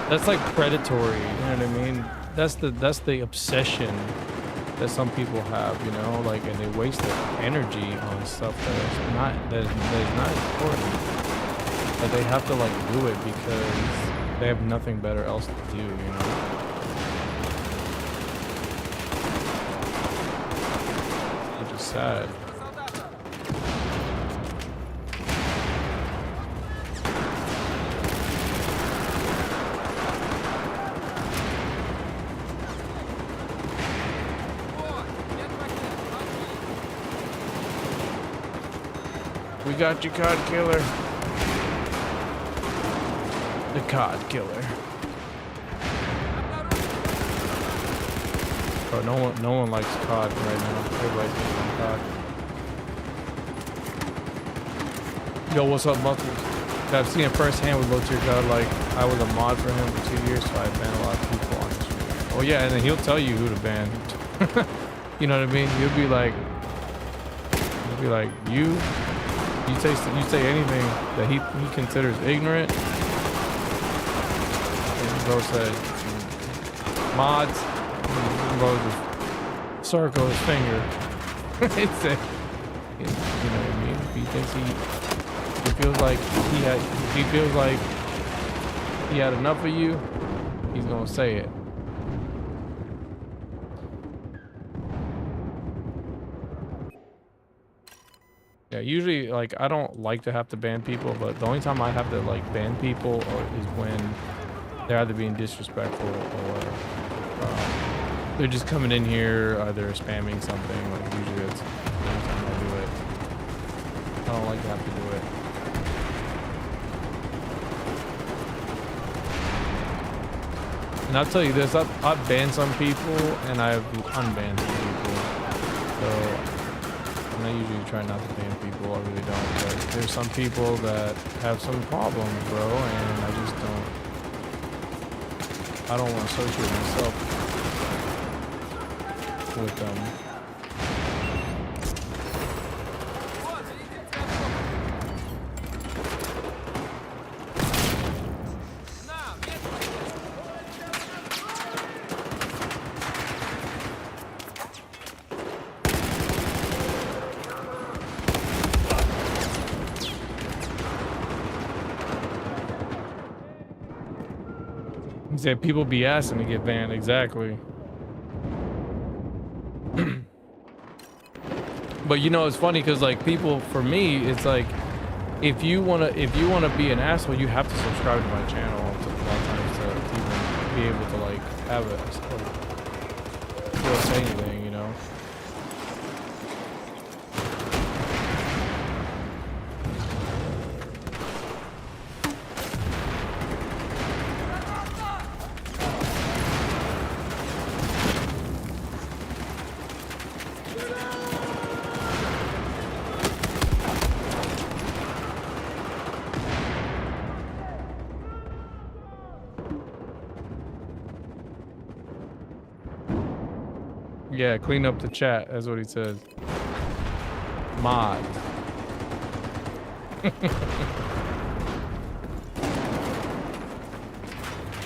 that's like predatory. You know what I mean? That's the obsession that some people have. You know, like, and they waste their energy on stuff that is not important. But they have to like do it because they have nothing better else to do. You know. Which is sad. We got you, COD killer. The COD killer. Bro, no one likes COD right now. Everybody's playing COD. Yo, what's up, Muscles? I've seen it firsthand with low tier COD. Like, I was a mod for him for 2 years, so I banned a lot of people on his stream. Oh yeah, and then he'll tell you who to ban. You know what I mean? You'll be like, you say anything that he considers ignorant, and bro said mods, and bro just circle his finger. It's a, you know what I mean? If he thinks he feels like he had enough of you, he's gonna say it. Yeah, usually, like, I don't like to have to ban people, but the only time I have to, like, ban people is when they're either being disrespectful or they're just coming in here, either spamming something. Like, usually that's the only time I do it. I don't like to have to do it. And I'll tell you this, I've banned some people and I've unbanned some people. So I usually try not to ban people, I really don't, but there's some people that have some problems, bro, and I just don't want to associate myself with them. He said people be asking to get banned, exactly. But you know, it's funny because like people, for me, it's like if you wanna be an asshole, you have to subscribe to my channel a lot of times to even be able to like have it. will say anything, you know. Yeah, clean up the chat. That's what he says. Mod.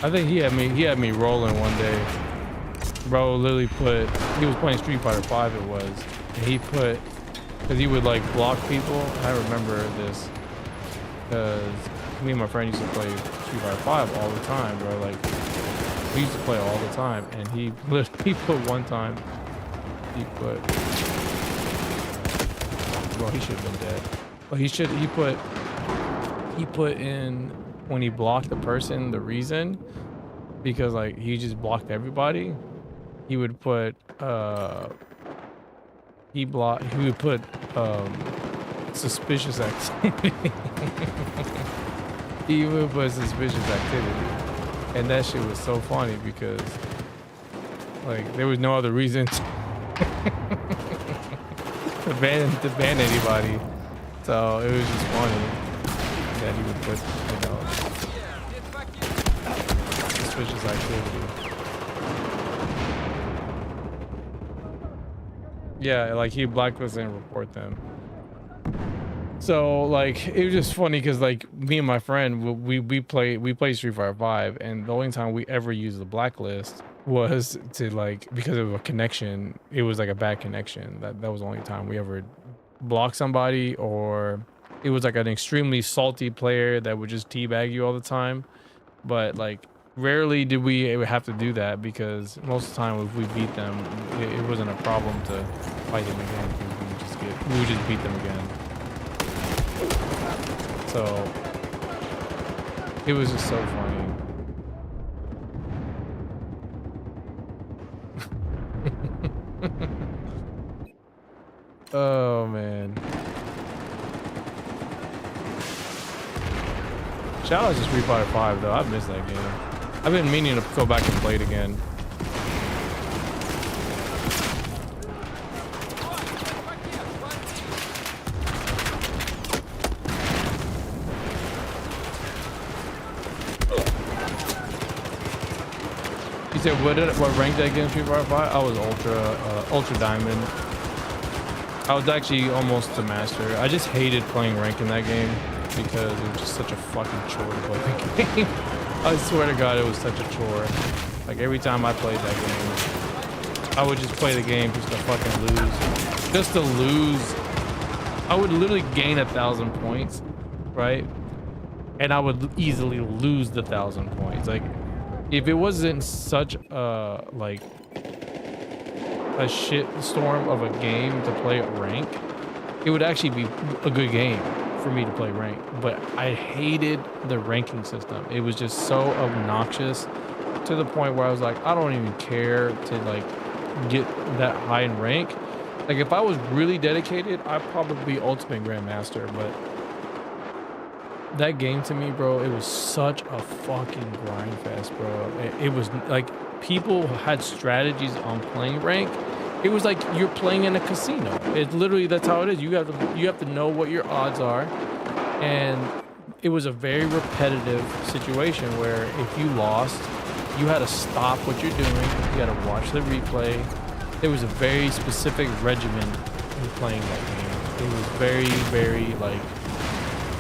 I think he had me rolling one day. Bro literally he was playing Street Fighter 5 it was. And he put, cause he would like block people. I remember this. Cause me and my friend used to play Street Fighter 5 all the time, bro. Like, we used to play all the time. And he put one time, well, he should have been dead. But he put in when he blocked the person, the reason, because like he just blocked everybody. He would put suspicious activity. He would put suspicious activity, and that shit was so funny because like there was no other reason to ban anybody, so it was just funny that he would put, you know, suspicious activity. Yeah, like he blacklist and report them. So like it was just funny because like me and my friend we play Street Fighter 5, and the only time we ever used the blacklist was to like because of a connection. It was like a bad connection. That was the only time we ever blocked somebody, or it was like an extremely salty player that would just teabag you all the time. But like rarely did we ever have to do that, because most of the time if we beat them, it wasn't a problem to fight them again. We would just beat them again. So it was just so funny. Oh man. Shout out to Street Fighter 5 though. I've missed that game. I've been meaning to go back and play it again. You said what rank that game, Street Fighter 5? I was ultra diamond. I was actually almost to master. I just hated playing rank in that game because it was just such a fucking chore to play the game. I swear to God, it was such a chore. Like every time I played that game, I would just play the game just to fucking lose. Just to lose. I would literally gain 1,000 points, right? And I would easily lose the 1,000 points. Like, if it wasn't such a like a shit storm of a game to play at rank, it would actually be a good game for me to play rank. But I hated the ranking system. It was just so obnoxious to the point where I was like, I don't even care to like get that high in rank. Like if I was really dedicated, I'd probably be ultimate grandmaster. But that game to me, bro, it was such a fucking grind fest, bro. It was like people had strategies on playing rank. It was like you're playing in a casino. It literally, that's how it is. You have to know what your odds are, and it was a very repetitive situation where if you lost, you had to stop what you're doing. You had to watch the replay. There was a very specific regimen in playing that game. It was very, very like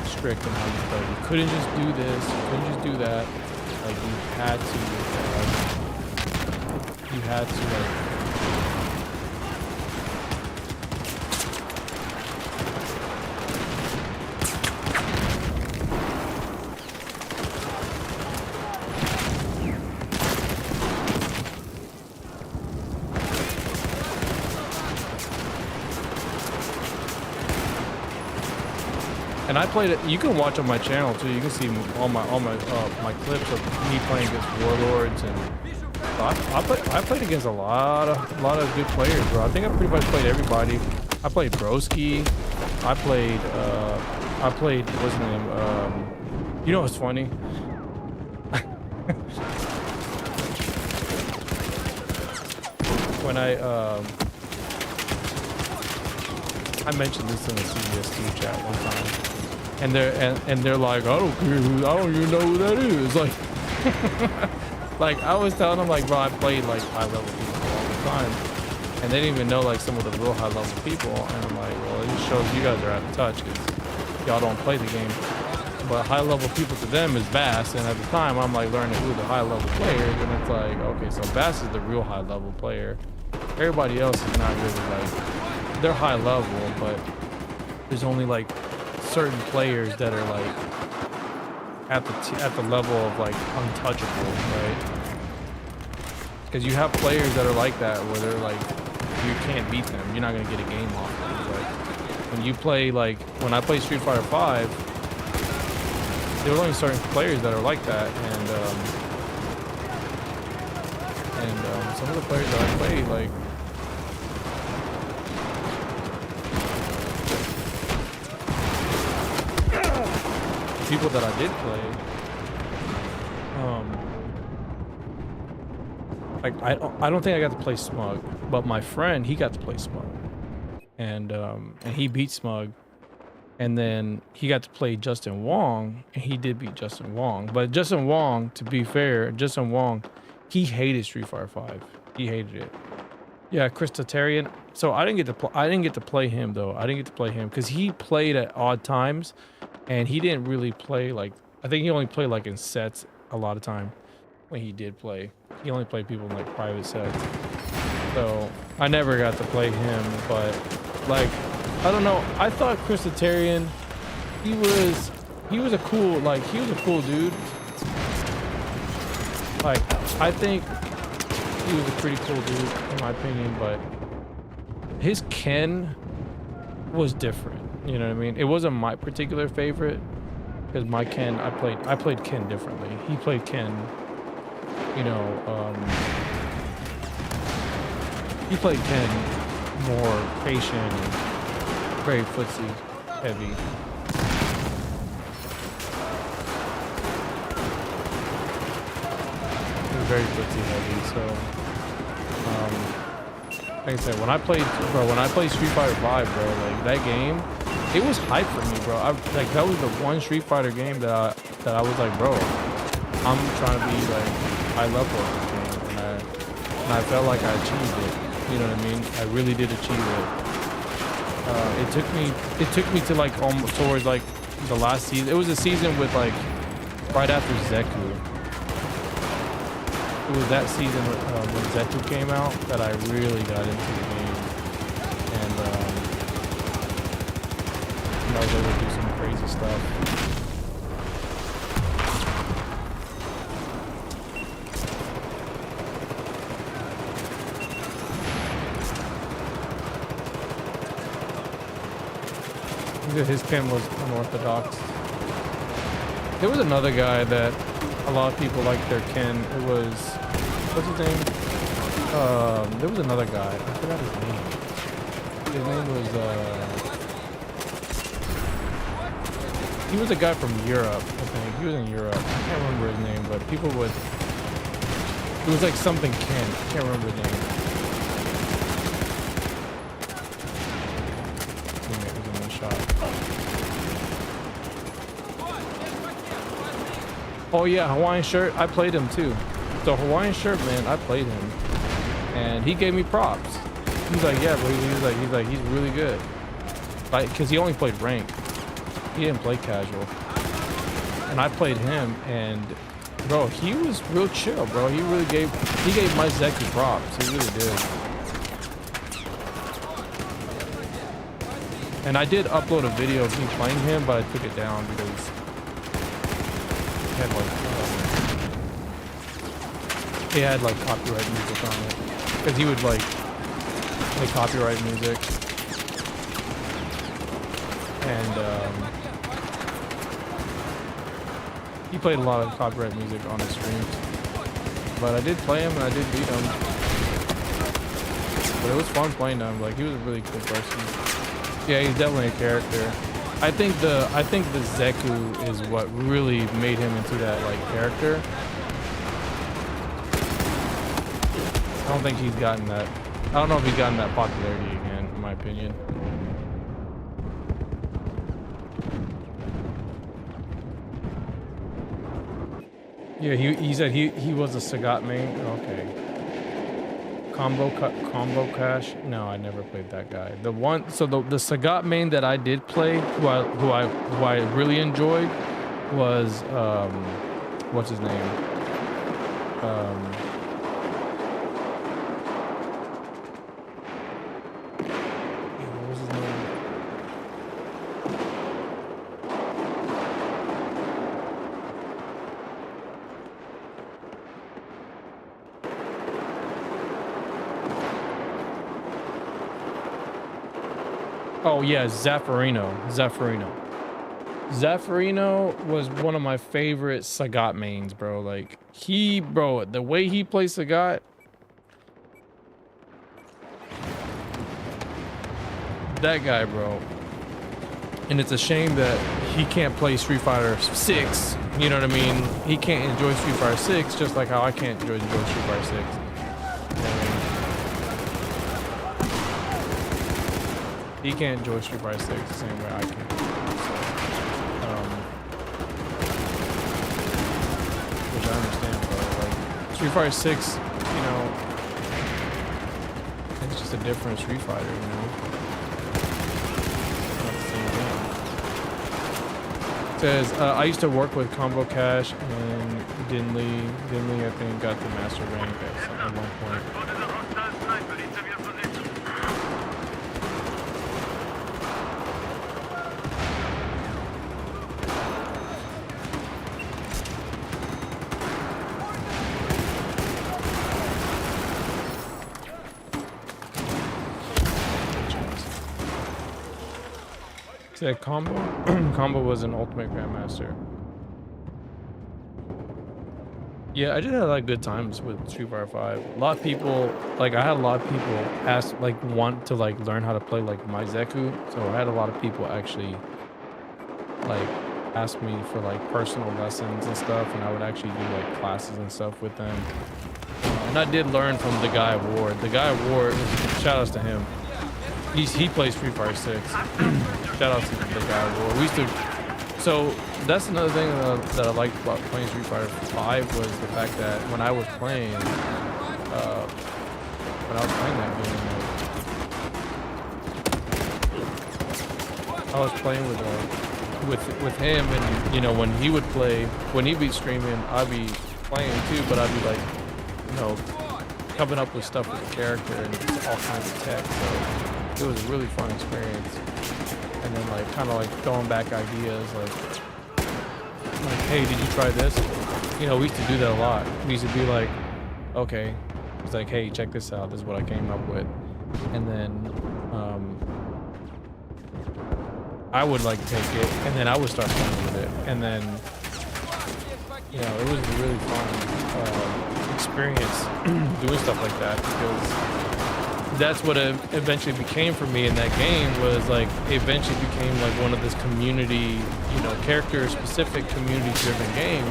strict on how you play. You couldn't just do this. You couldn't just do that. Like you had to like. And I played it. You can watch on my channel too. You can see all my clips of me playing against warlords and I played against a lot of good players, bro. I think I pretty much played everybody. I played Broski. I played what's his name? You know what's funny? When I mentioned this in the CBS2 chat one time, and they're like, I don't even know who that is. Like, like I was telling them, like, bro, I played like high level people all the time, and they didn't even know like some of the real high level people. And I'm like, well, it just shows you guys are out of touch because y'all don't play the game. But high level people to them is Bass, and at the time I'm like learning who the high level players, and it's like, okay, so Bass is the real high level player. Everybody else is not really like, they're high level, but there's only like certain players that are like at the level of like untouchable, right? Because you have players that are like that where they're like, you can't beat them, you're not gonna get a game off them. But when you play, like when I play Street Fighter 5, there were only certain players that are like that, and some of the players that I played, like, people that I did play, like I don't think I got to play Smug, but my friend, he got to play Smug, and he beat Smug, and then he got to play Justin Wong, and he did beat Justin Wong. But Justin Wong, to be fair, Justin Wong, he hated Street Fighter 5. He hated it. Yeah, Chris Tatarian. So I didn't get to play him though. I didn't get to play him because he played at odd times. And he didn't really play, like, I think he only played like in sets a lot of time when he did play. He only played people in like private sets. So I never got to play him, but like, I don't know. I thought Chris Tatarian, he was a cool, like, he was a cool dude. Like, I think he was a pretty cool dude in my opinion, but his Ken was different. You know what I mean? It wasn't my particular favorite because my Ken, I played Ken differently. He played Ken, you know, he played Ken more patient and very footsie heavy. He was very footsie heavy, so like I said, when I played Street Fighter 5, bro, like that game, it was hype for me, bro. Like that was the one Street Fighter game that I was like, bro, I'm trying to be like high level at this game, and I felt like I achieved it. You know what I mean? I really did achieve it. It took me to like almost towards like the last season. It was a season with like right after Zeku. It was that season when Zeku came out that I really got into the game, and I was able to do some crazy stuff. His Ken was unorthodox. There was another guy that a lot of people liked their Ken. It was, what's his name? There was another guy. I forgot his name. His name was, he was a guy from Europe, I think. He was in Europe. I can't remember his name, but people would, it was like something Ken. I can't remember his name. It was in one shot. Oh yeah, Hawaiian Shirt. I played him too. So Hawaiian Shirt, man, I played him, and he gave me props. He's like, yeah, but he's really good. Like, cause he only played ranked. He didn't play casual. And I played him, and bro, he was real chill, bro. He gave my Zeku props. He really did. And I did upload a video of me playing him, but I took it down because he had like copyright music on it, because he would like play copyright music, and he played a lot of copyright music on his streams. but I did play him and I did beat him. But it was fun playing him. Like he was a really cool person. Yeah, he's definitely a character. I think the Zeku is what really made him into that like character. I don't think he's gotten that. I don't know if he's gotten that popularity again, in my opinion. Yeah, he said he was a Sagat main. Okay. Combo Cash. No, I never played that guy. The one, so the Sagat main that I did play, who I really enjoyed, was what's his name? What was his name? Oh yeah, Zaffarino. Zaffarino was one of my favorite Sagat mains, bro. Like bro, the way he plays Sagat, that guy, bro. And it's a shame that he can't play Street Fighter 6. You know what I mean? He can't enjoy Street Fighter 6 just like how I can't enjoy Street Fighter 6. You know what I mean? He can't enjoy Street Fighter 6 the same way I can. Which I understand, bro. Like Street Fighter 6, you know, it's just a different Street Fighter, you know. Not the same thing. It says I used to work with Combo Cash and Dinley. Dinley, I think, got the master rank at one point. Said Combo? Combo was an ultimate grandmaster. Yeah, I did have like good times with Street Fighter 5. A lot of people, like I had a lot of people ask, like want to like learn how to play like my Zeku. So I had a lot of people actually like ask me for like personal lessons and stuff, and I would actually do like classes and stuff with them. And I did learn from the guy Ward. The guy Ward, shout outs to him. He plays Street Fighter 6. Shout out to the guy Ward. We used to. So that's another thing that I liked about playing Street Fighter 5 was the fact that when I was playing, that game, I was playing with him, and you know when he would play, when he'd be streaming, I'd be playing too, but I'd be like, you know, coming up with stuff with the character and all kinds of tech. So it was a really fun experience. And then like kind of like throwing back ideas like, hey, did you try this? You know, we used to do that a lot. We used to be like, okay, it's like, hey, check this out. This is what I came up with. And then I would like take it, and then I would start playing with it. And then, you know, it was a really fun experience doing stuff like that, because that's what it eventually became for me in that game. Was like it eventually became like one of this community, you know, character specific community driven game,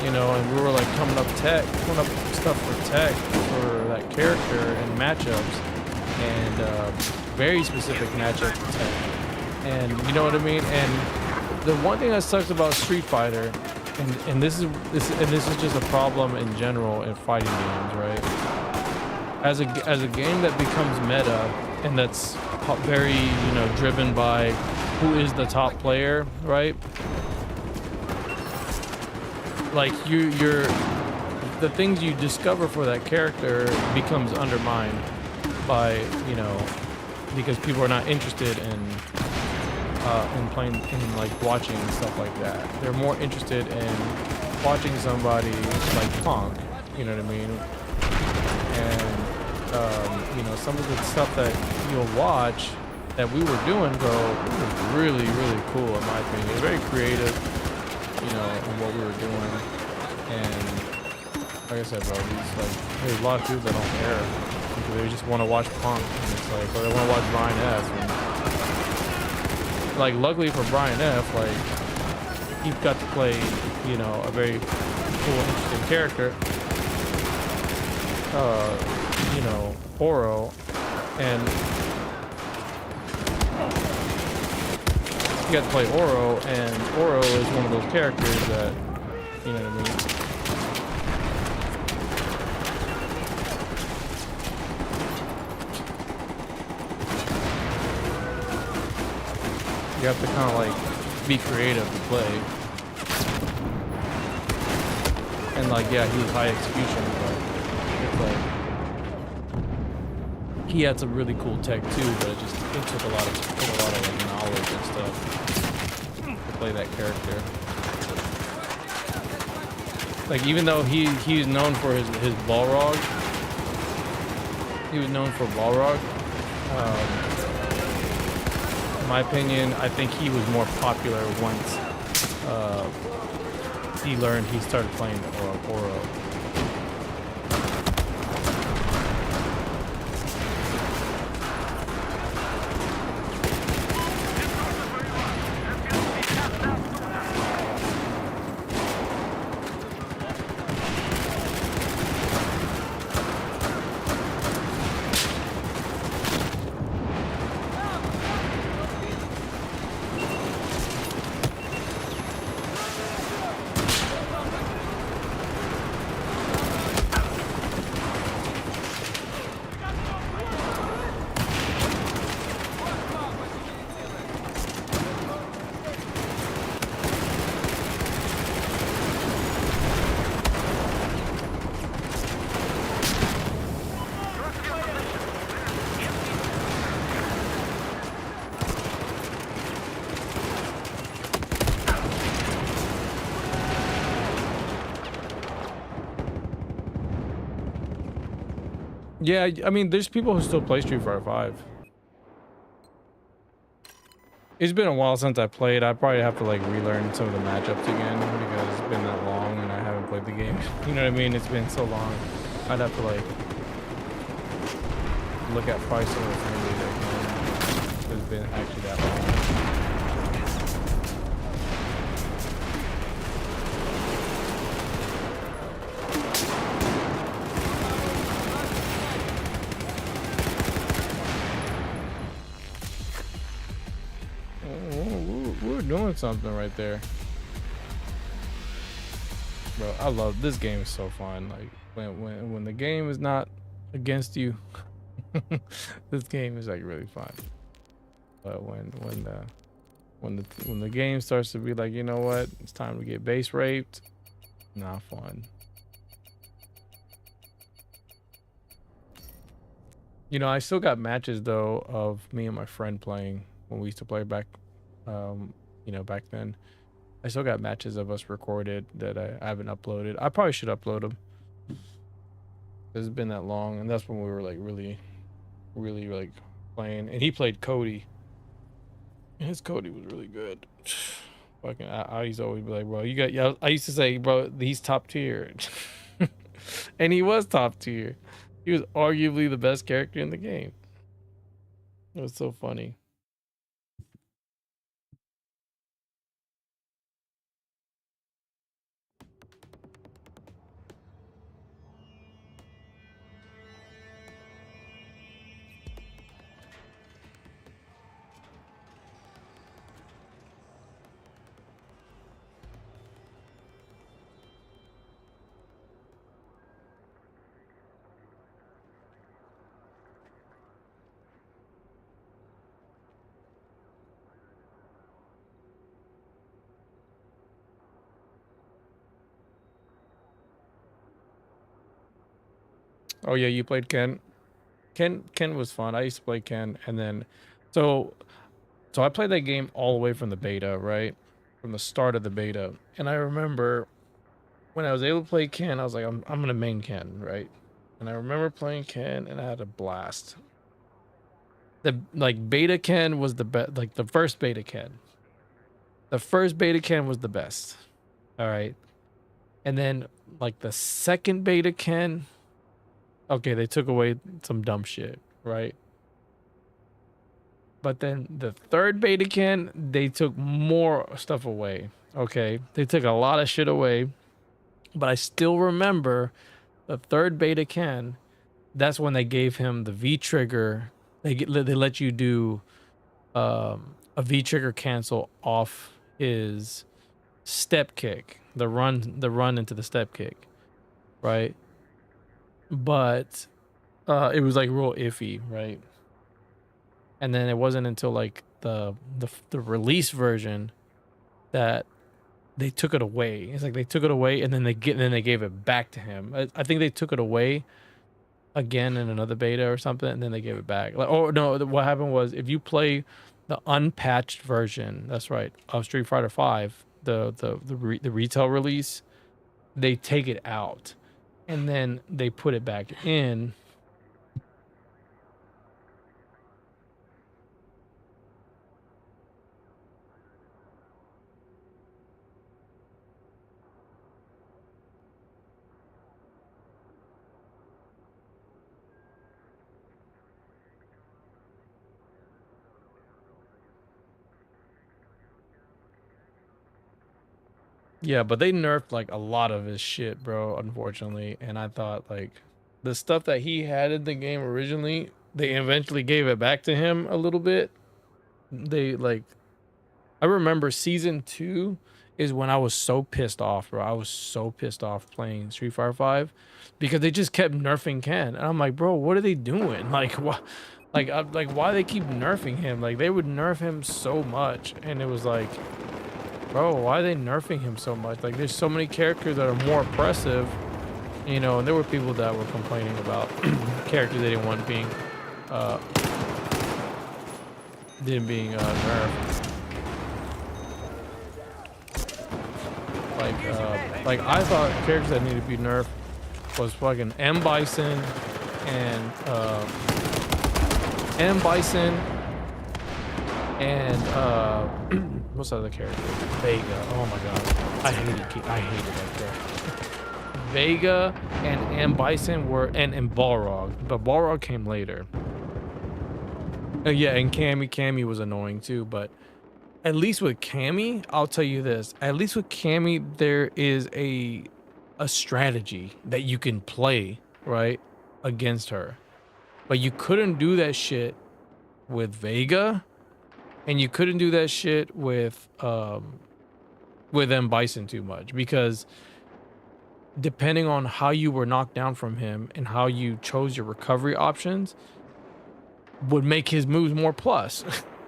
you know, and we were like coming up stuff for tech for that character and matchups, and very specific matchup tech, and you know what I mean. And the one thing that sucks about Street Fighter, and this is just a problem in general in fighting games, right? As a game that becomes meta and that's very, you know, driven by who is the top player, right? Like you're the things you discover for that character becomes undermined by, you know, because people are not interested in playing, in like watching and stuff like that. They're more interested in watching somebody like Punk, you know what I mean? And you know, some of the stuff that you'll watch that we were doing, bro, was really, really cool in my opinion. Very creative, you know, in what we were doing. And like I said, bro, there's a lot of people that don't care. They just want to watch Punk, and it's like, or they want to watch Brian F. And, like, luckily for Brian F, like, he got to play, you know, a very cool, interesting character. You know, Oro, and he got to play Oro, and Oro is one of those characters that, you know what I mean? You have to kind of like be creative to play. And like, yeah, he was high execution, but it's like, he had some really cool tech too, but it took a lot of like knowledge and stuff to play that character. Like, even though he's known for his Balrog, he was known for Balrog. In my opinion, I think he was more popular once he started playing Oro. Yeah, I mean, there's people who still play Street Fighter 5. It's been a while since I played. I probably have to like relearn some of the matchups again because it's been that long and I haven't played the game. You know what I mean? It's been so long. I'd have to like look at probably some of the things again. It's been actually that long. We're doing something right there, bro. I love this game. Is so fun. Like when the game is not against you, this game is like really fun. But when the game starts to be like, you know what, it's time to get base raped, not fun. You know, I still got matches though of me and my friend playing when we used to play back. You know, back then, I still got matches of us recorded that I haven't uploaded. I probably should upload them. It's been that long, and that's when we were like really like playing. And he played Cody. And his Cody was really good. Fucking, I used to always be like, bro, you got. Yeah, I used to say, bro, he's top tier, and he was top tier. He was arguably the best character in the game. It was so funny. Oh yeah, you played Ken. Ken was fun. I used to play Ken, and then so I played that game all the way from the beta, right? From the start of the beta. And I remember when I was able to play Ken, I was like, I'm gonna main Ken, right? And I remember playing Ken and I had a blast. The like beta Ken was the best, like the first beta Ken. The first beta Ken was the best. All right. And then like the second beta Ken, okay, they took away some dumb shit, right? But then the third beta Ken, they took more stuff away. Okay, they took a lot of shit away, but I still remember the third beta Ken. That's when they gave him the V trigger. They let you do a V trigger cancel off his step kick, the run into the step kick, right? But it was like real iffy, right? And then it wasn't until like the release version that they took it away. It's like they took it away and then they gave it back to him. I think they took it away again in another beta or something, and then they gave it back. Like, oh no, what happened was if you play the unpatched version, that's right, of Street Fighter 5, the retail release, they take it out and then they put it back in. Yeah, but they nerfed like a lot of his shit, bro, unfortunately. And I thought like the stuff that he had in the game originally, they eventually gave it back to him a little bit. They like, I remember season 2 is when I was so pissed off, bro. I was so pissed off playing Street Fighter 5 because they just kept nerfing Ken. And I'm like, bro, what are they doing? Like, what? Like, why they keep nerfing him? Like, they would nerf him so much, and it was like, bro, why are they nerfing him so much? Like, there's so many characters that are more oppressive, you know, and there were people that were complaining about characters they didn't want being, nerfed. Like I thought characters that needed to be nerfed was fucking M. Bison and, what's the other character? Vega. Oh my god, I hated that character. Vega and M. Bison were and Balrog, but Balrog came later. Yeah, and Cammy was annoying too, but at least with Cammy, I'll tell you this. At least with Cammy, there is a strategy that you can play, right, against her. But you couldn't do that shit with Vega, and you couldn't do that shit with M. Bison too much, because depending on how you were knocked down from him and how you chose your recovery options would make his moves more plus.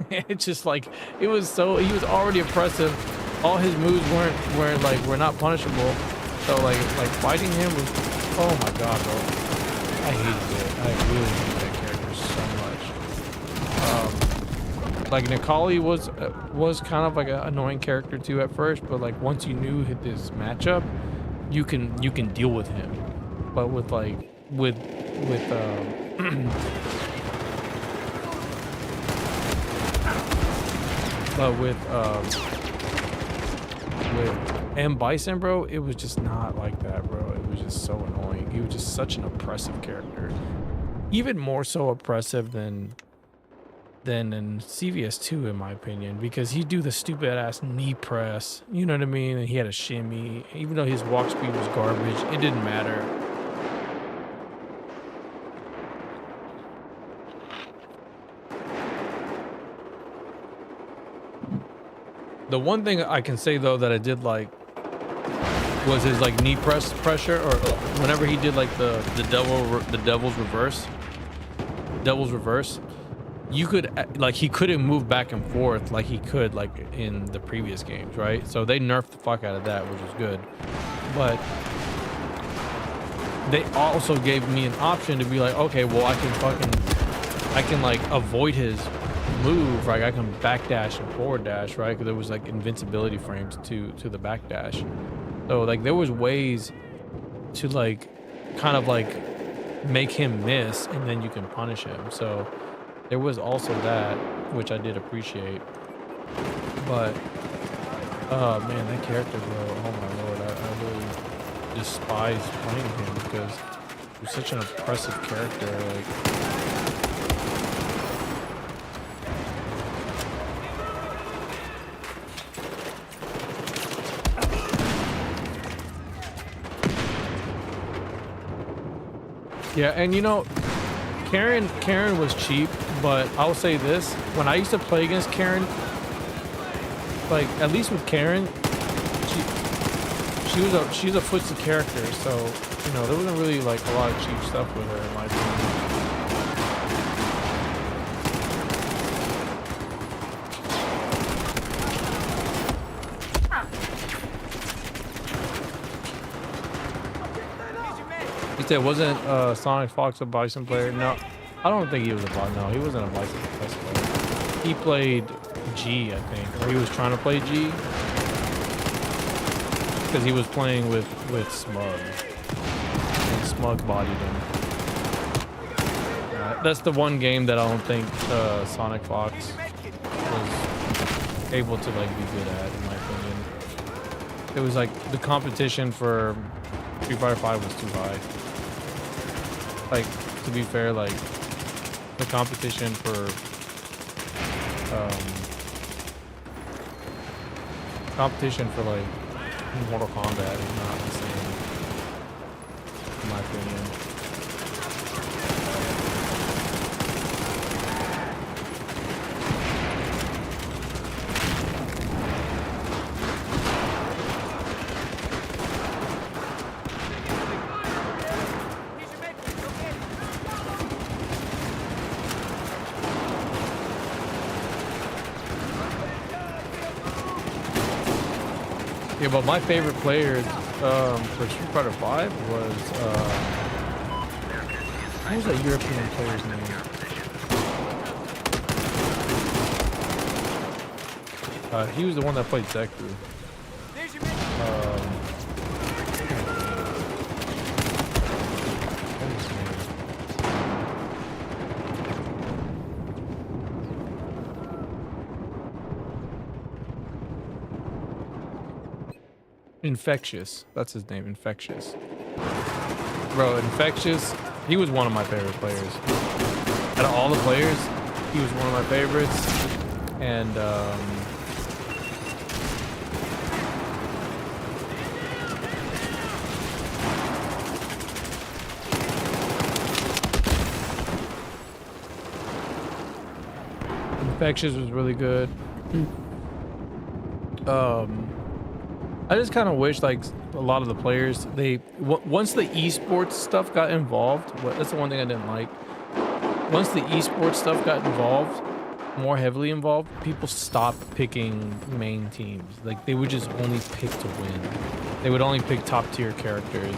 It's just like, he was already oppressive. All his moves were not punishable. So like fighting him was, oh my god, bro, I hated it. I really hated that character so much. Like Nikali was kind of like an annoying character too at first, but like once you knew this matchup, you can deal with him. But with M. Bison, bro, it was just not like that, bro. It was just so annoying. He was just such an oppressive character, even more so oppressive than in CVS2, in my opinion, because he'd do the stupid ass knee press, you know what I mean? And he had a shimmy, even though his walk speed was garbage, it didn't matter. The one thing I can say though that I did like was his like knee pressure, or whenever he did like the devil's reverse, you could like, he couldn't move back and forth like he could like in the previous games, right? So they nerfed the fuck out of that, which was good. But they also gave me an option to be like, okay, well I can like avoid his move, right? I can backdash and forward dash, right? Because there was like invincibility frames to the backdash. So like there was ways to like kind of like make him miss, and then you can punish him. So there was also that, which I did appreciate. But man, that character, bro, oh my lord, despise playing him because he's such an oppressive character. Like, yeah, and you know, Karen was cheap, but I'll say this: when I used to play against Karen, like at least with Karen, she's a footsie character, so you know there wasn't really like a lot of cheap stuff with her in my opinion. You said wasn't Sonic Fox a Bison player? No, I don't think he was a Bison. No, he wasn't a Bison player. He played G, I think, or he was trying to play G. Because he was playing with Smug, and Smug bodied him. That's the one game that I don't think Sonic Fox was able to like be good at, in my opinion. It was like the competition for Street Fighter 5 was too high. Like, to be fair, like the competition for like Mortal Kombat is not the same, in my opinion. Yeah, but my favorite player for Street Fighter 5 was what was that European player's name? He was the one that played Deku. What was his name? Infectious. That's his name, Infectious. Bro, Infectious, he was one of my favorite players. Out of all the players, he was one of my favorites. And, Infectious was really good. I just kind of wish like a lot of the players, once the esports stuff got involved, that's the one thing I didn't like. Once the esports stuff got involved, more heavily involved, people stopped picking main teams. Like they would just only pick to win. They would only pick top tier characters.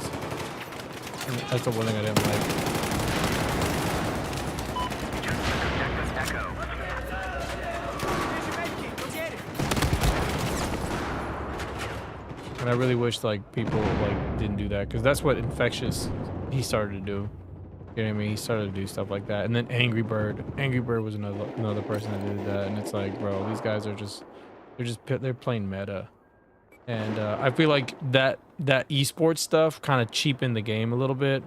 And that's the one thing I didn't like. And I really wish like people like didn't do that, because that's what Infectious he started to do. You know what I mean? He started to do stuff like that. And then Angry Bird was another person that did that. And it's like, bro, these guys are they're playing meta. And I feel like that esports stuff kind of cheapened the game a little bit.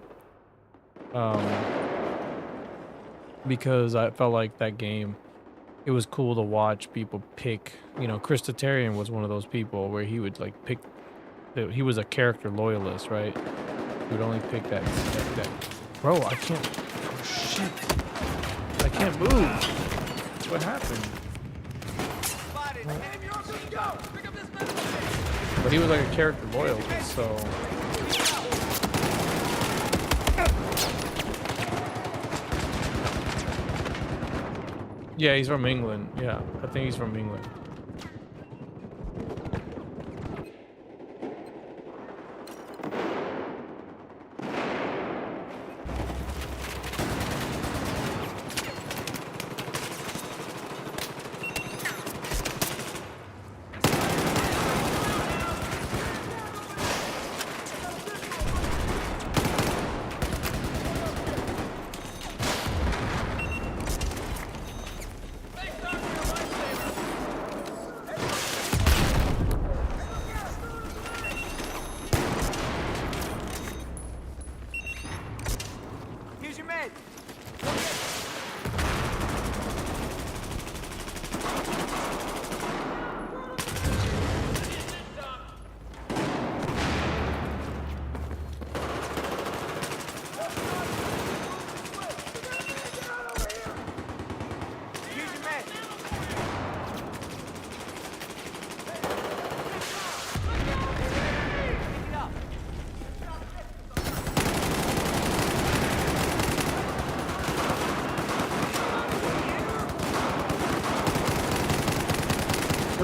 Because I felt like that game, it was cool to watch people pick, you know, Chris Tatarian was one of those people where he would like pick, he was a character loyalist, right? He would only pick that. Bro, I can't, oh shit. I can't move. What happened? But he was like a character loyalist, so. Yeah, he's from England. Yeah, I think he's from England.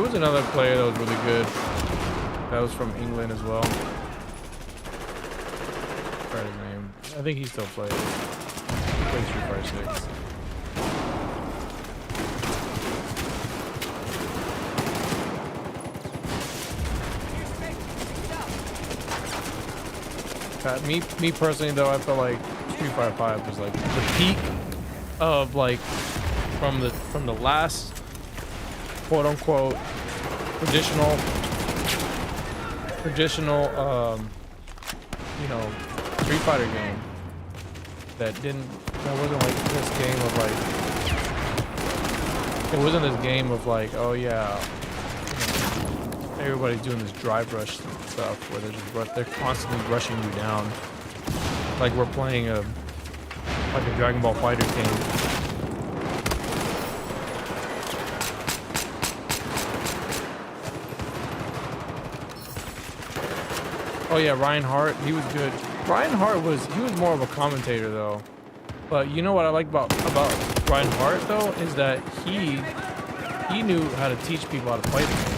There was another player that was really good. That was from England as well. I forgot his name. I think he still plays. He plays Street Fighter 6. Me personally though, I feel like Street Fighter 5 was like the peak of like from the last quote unquote traditional you know, Street Fighter game that wasn't like this game of like, it wasn't this game of like, oh yeah, you know, everybody's doing this drive rush stuff where they're constantly rushing you down like we're playing a Dragon Ball Fighter game. Oh yeah, Ryan Hart, he was good. Ryan Hart he was more of a commentator though. But you know what I like about Ryan Hart though is that he knew how to teach people how to play the game.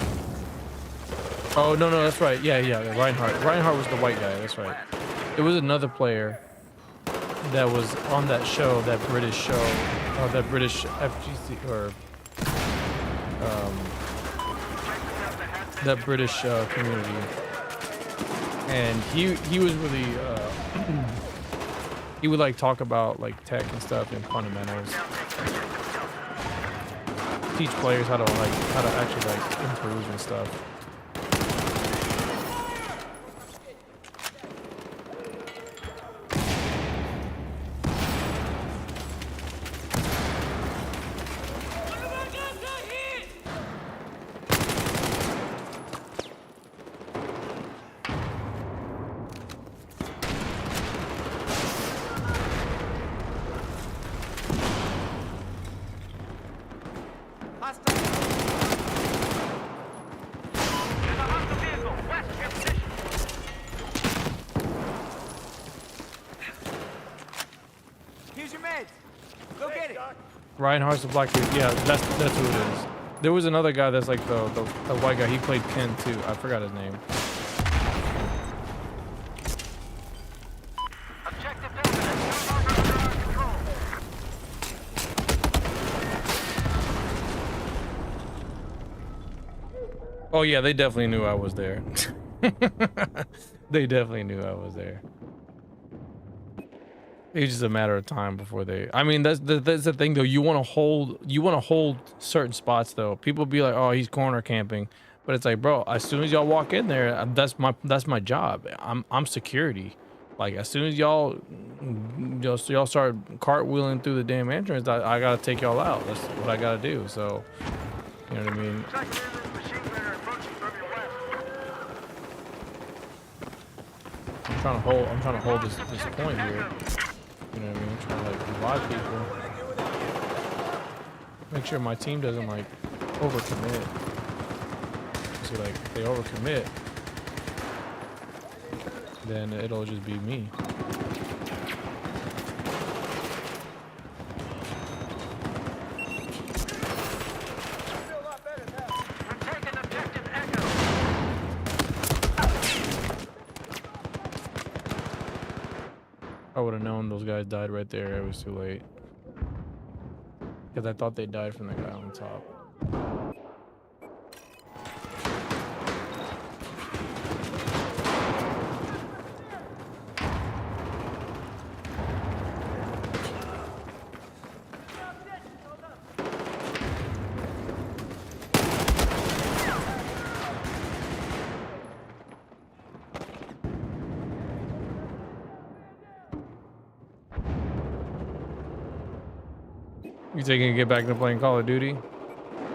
Oh no, that's right. Yeah, Ryan Hart. Ryan Hart was the white guy. That's right. It was another player that was on that show, that British show, that British FGC or that British community. And he was really he would like talk about like tech and stuff and fundamentals, teach players how to actually like improve and stuff. Here's your meds. Go get it. Ryan Hart's the black dude. Yeah, that's who it is. There was another guy that's like the white guy. He played Ken too. I forgot his name. Objective definite. No longer under our control. Oh yeah, they definitely knew I was there. They definitely knew I was there. It's just a matter of time before they. I mean, that's the thing though. You want to hold certain spots though. People be like, oh, he's corner camping, but it's like, bro, as soon as y'all walk in there, that's my job. I'm security. Like as soon as y'all start cartwheeling through the damn entrance, I gotta take y'all out. That's what I gotta do. So, you know what I mean. I'm trying to hold this point here. You know what I mean? I'm trying to like revive people. Make sure my team doesn't like overcommit. See, like if they overcommit, then it'll just be me. I would have known those guys died right there. It was too late. Because I thought they died from the guy on top. You think you can get back into playing Call of Duty?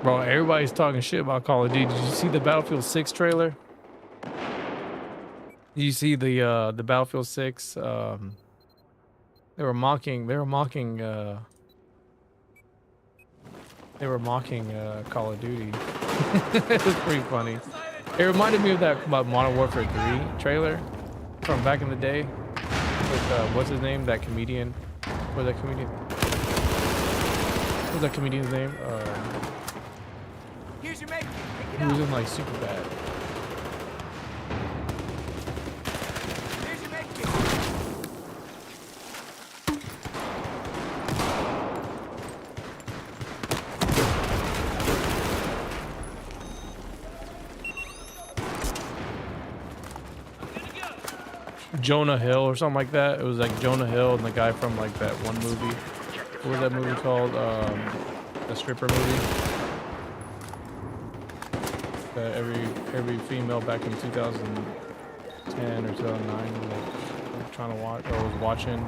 Bro, everybody's talking shit about Call of Duty. Did you see the Battlefield 6 trailer? Did you see the Battlefield 6? They were mocking Call of Duty. It was pretty funny. It reminded me of that about Modern Warfare 3 trailer from back in the day with what's his name? That comedian. What was that comedian? What's that comedian's name? Here's your med kit. Pick He was in like super bad. Here's your med kit. Jonah Hill or something like that. It was like Jonah Hill and the guy from like that one movie. What was that movie called? The stripper movie. That every female back in 2010 or 2009 was like trying to watch or was watching.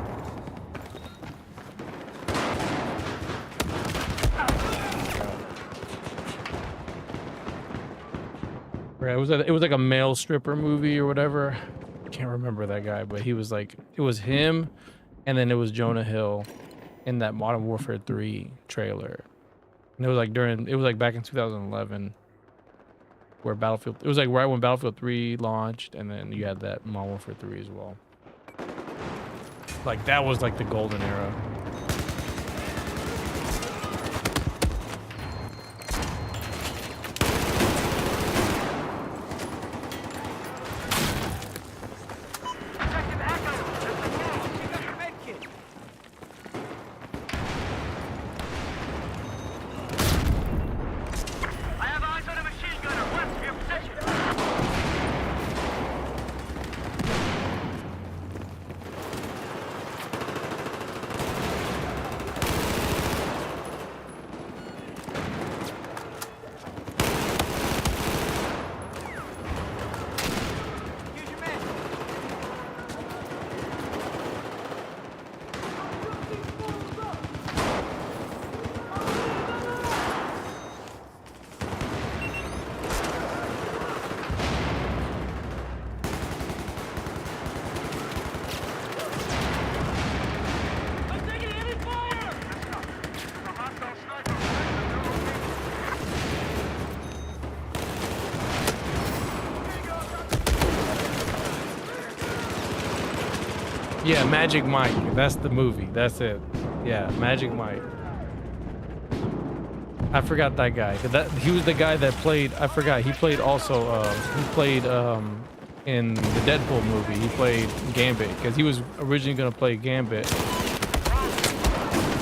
Right, it was like a male stripper movie or whatever. I can't remember that guy, but he was like, it was him, and then it was Jonah Hill in that Modern Warfare 3 trailer. And it was like back in 2011 where Battlefield, it was like right when Battlefield 3 launched, and then you had that Modern Warfare 3 as well. Like that was like the golden era. Objective Echo. Pick up your med kit. I have eyes on a machine gunner west of your position. Here's your med. I'm taking heavy fire! There's a hostile sniper. Yeah, Magic Mike. That's the movie. That's it. Yeah, Magic Mike. I forgot that guy. He was the guy that played. I forgot. He played also. He played in the Deadpool movie. He played Gambit because he was originally gonna play Gambit,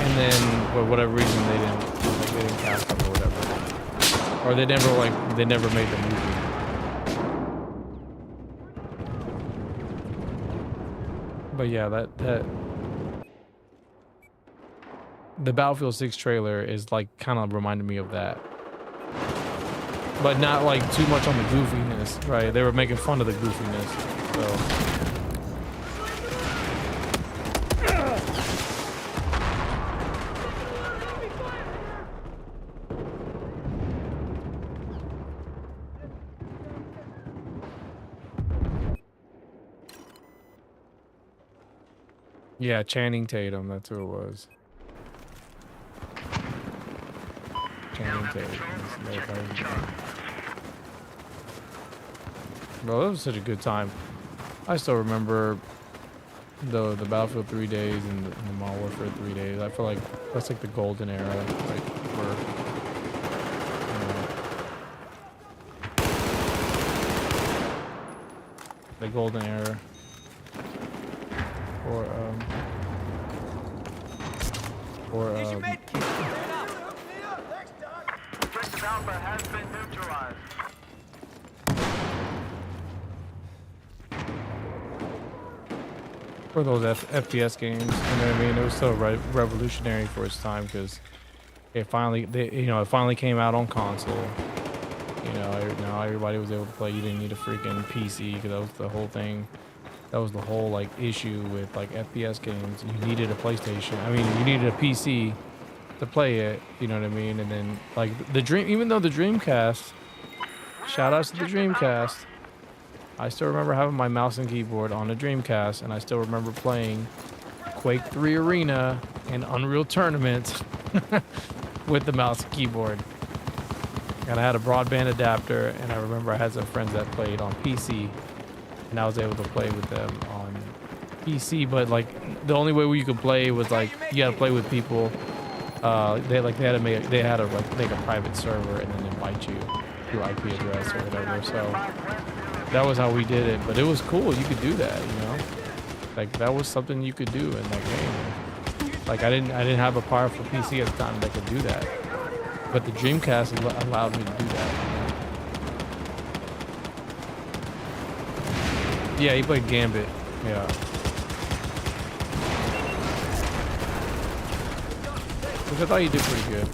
and then for whatever reason they didn't cast him or whatever, or they never made the movie. But yeah, the Battlefield 6 trailer is like kind of reminded me of that, but not like too much on the goofiness, right? They were making fun of the goofiness, so. Yeah, Channing Tatum, that's who it was. Channing Tatum. Bro, that was such a good time. I still remember the Battlefield 3 days and the Modern Warfare 3 days. I feel like that's like the golden era, like for the golden era. Here's your med kit. Objective Alpha has been neutralized. For those FPS games, you know what I mean? It was so revolutionary for its time because it finally came out on console. You know, now everybody was able to play. You didn't need a freaking PC because that was the whole thing. That was the whole like issue with like FPS games. You needed a PlayStation. I mean, you needed a PC to play it. You know what I mean? And then like even though the Dreamcast, shout outs to the Dreamcast. I still remember having my mouse and keyboard on a Dreamcast, and I still remember playing Quake 3 Arena and Unreal Tournament with the mouse and keyboard. And I had a broadband adapter, and I remember I had some friends that played on PC, and I was able to play with them on PC. But like the only way you could play was like you had to play with people. They had to make a private server and then invite you. through IP address or whatever. So that was how we did it. But it was cool. You could do that, you know. Like that was something you could do in that game. Like I didn't have a powerful PC at the time that could do that. But the Dreamcast allowed me to do that. Yeah, he played Gambit. Yeah. Which I thought you did pretty good.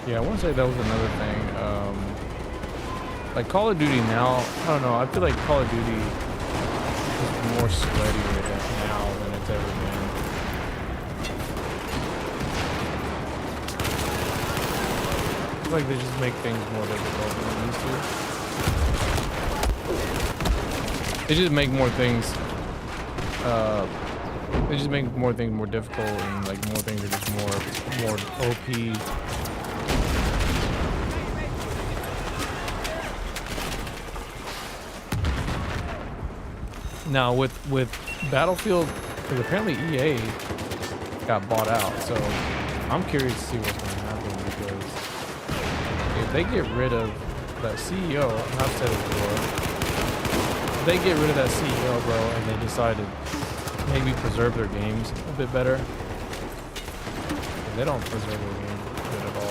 Yeah, I want to say that was another thing. Like Call of Duty now, I don't know. I feel like Call of Duty is more sweaty now than it's ever been. I feel like they just make things more difficult than they used to. They just make more things. They just make more things more difficult, and like more things are just more OP. Now with Battlefield, because apparently EA got bought out, so I'm curious to see what's going to happen, because if they get rid of that CEO, I've said it before, if they get rid of that CEO, bro, and they decide to maybe preserve their games a bit better, they don't preserve their games good at all.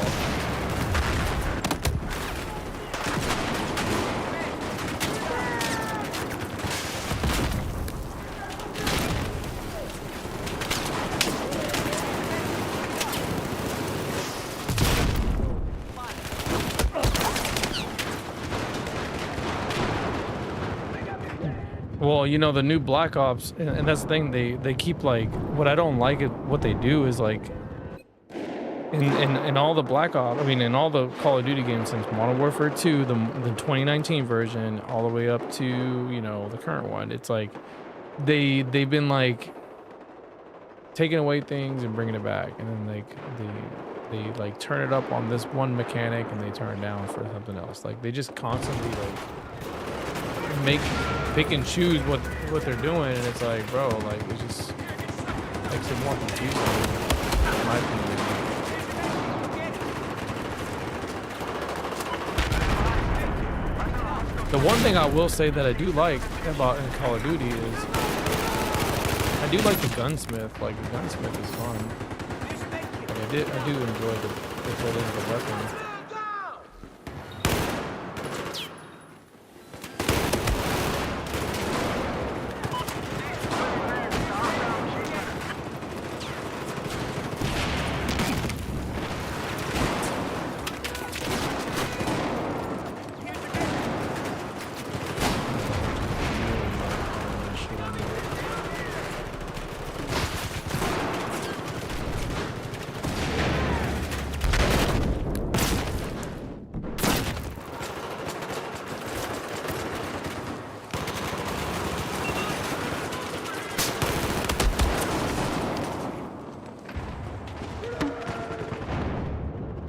Well, you know, the new Black Ops, and that's the thing, they keep like, what I don't like, what they do is like, in all the Black Ops, I mean, in all the Call of Duty games since Modern Warfare 2, the 2019 version, all the way up to, you know, the current one, it's like, they've been like, taking away things and bringing it back, and then like, they like turn it up on this one mechanic and they turn it down for something else. Like, they just constantly like, pick and choose what they're doing, and it's like, bro, like, it just makes it more confusing, in my opinion. The one thing I will say that I do like about in Call of Duty is I do like the gunsmith. Like, the gunsmith is fun. Like, I do enjoy the building of the weapon.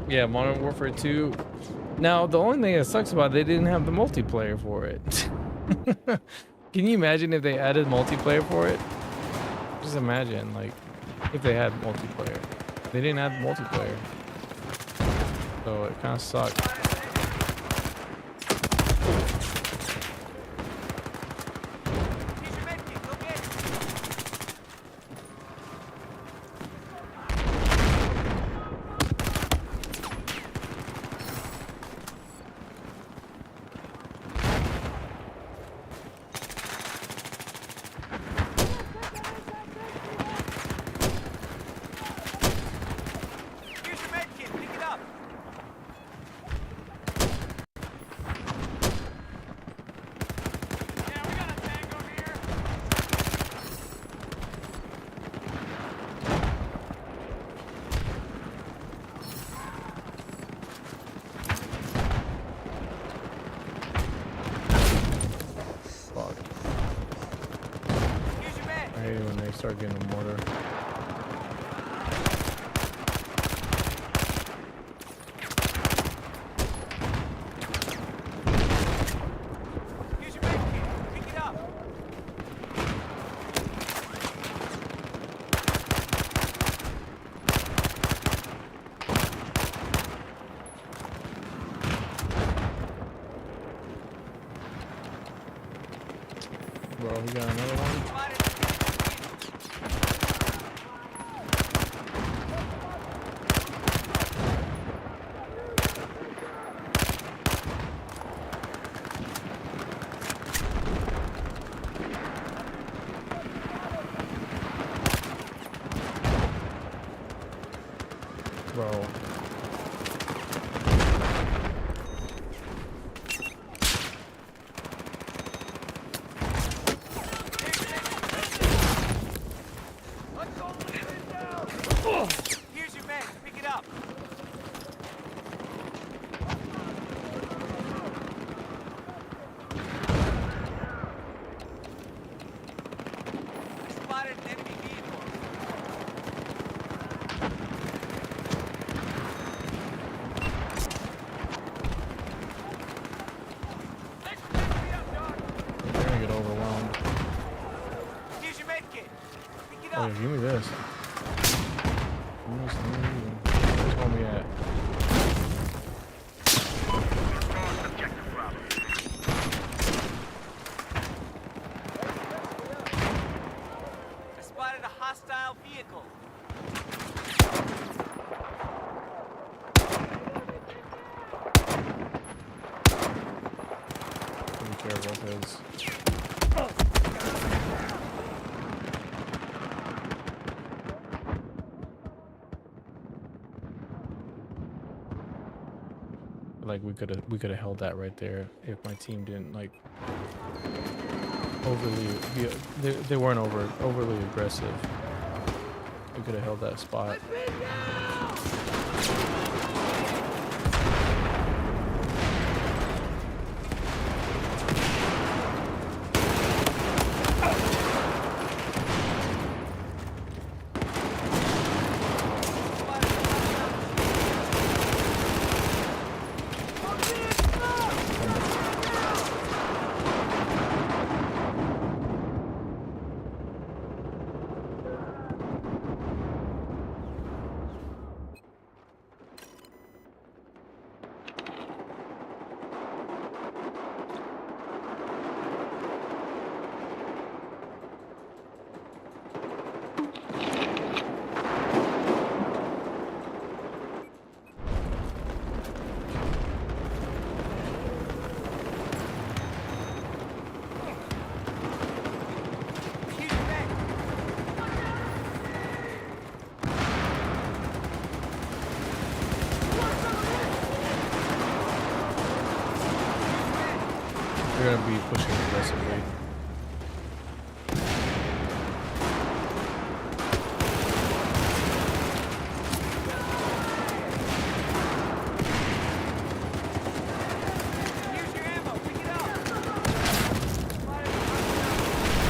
Yeah, Modern Warfare 2. Now, the only thing that sucks about it, they didn't have the multiplayer for it. Can you imagine if they added multiplayer for it? Just imagine, like, if they had multiplayer. They didn't have multiplayer. So it kind of sucked. start getting a mortar. Here's your med kit. Pick it up. Bro, we got another one. Spotted. Bro. Here's your med. Pick it up. I spotted an enemy vehicle. They're gonna get overwhelmed. Here's your med kit. Pick it Oh, up. yeah, give me this. Where's homie at? I spotted a hostile vehicle. Be careful, because like we could have held that right there if my team didn't like overly they weren't overly aggressive. We could have held that spot. Here's your med. They're gonna be pushing aggressively. Here's your ammo. Pick it up. Spotted a hostile.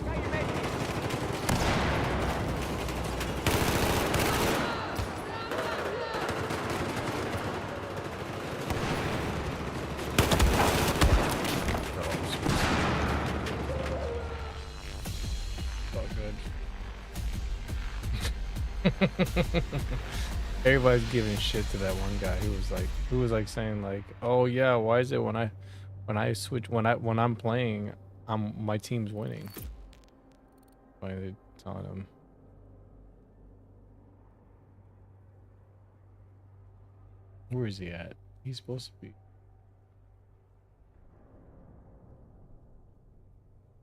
Got your med kit. All good. Everybody's giving shit to that one guy who was like saying like, oh yeah, why is it when When I switch, when I'm playing, my team's winning. Why are they telling him? Where is he at? He's supposed to be.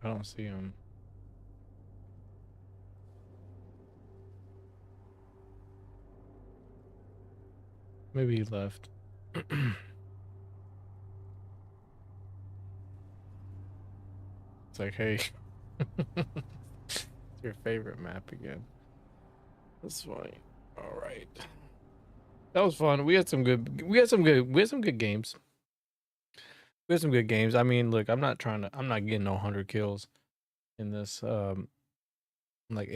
I don't see him. Maybe he left. It's like, hey, it's your favorite map again. That's funny. All right. That was fun. We had some good games. We had some good games. I mean, look, I'm not getting no 100 kills in this. Like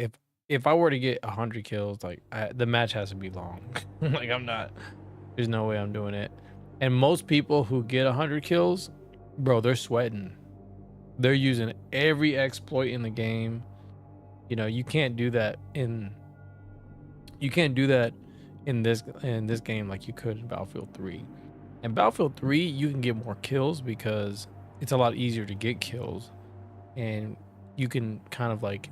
if I were to get 100 kills, like the match has to be long. Like there's no way I'm doing it. And most people who get 100 kills, bro, they're sweating. They're using every exploit in the game. You know, you can't do that in this game like you could in Battlefield 3. In Battlefield 3, you can get more kills because it's a lot easier to get kills, and you can kind of like,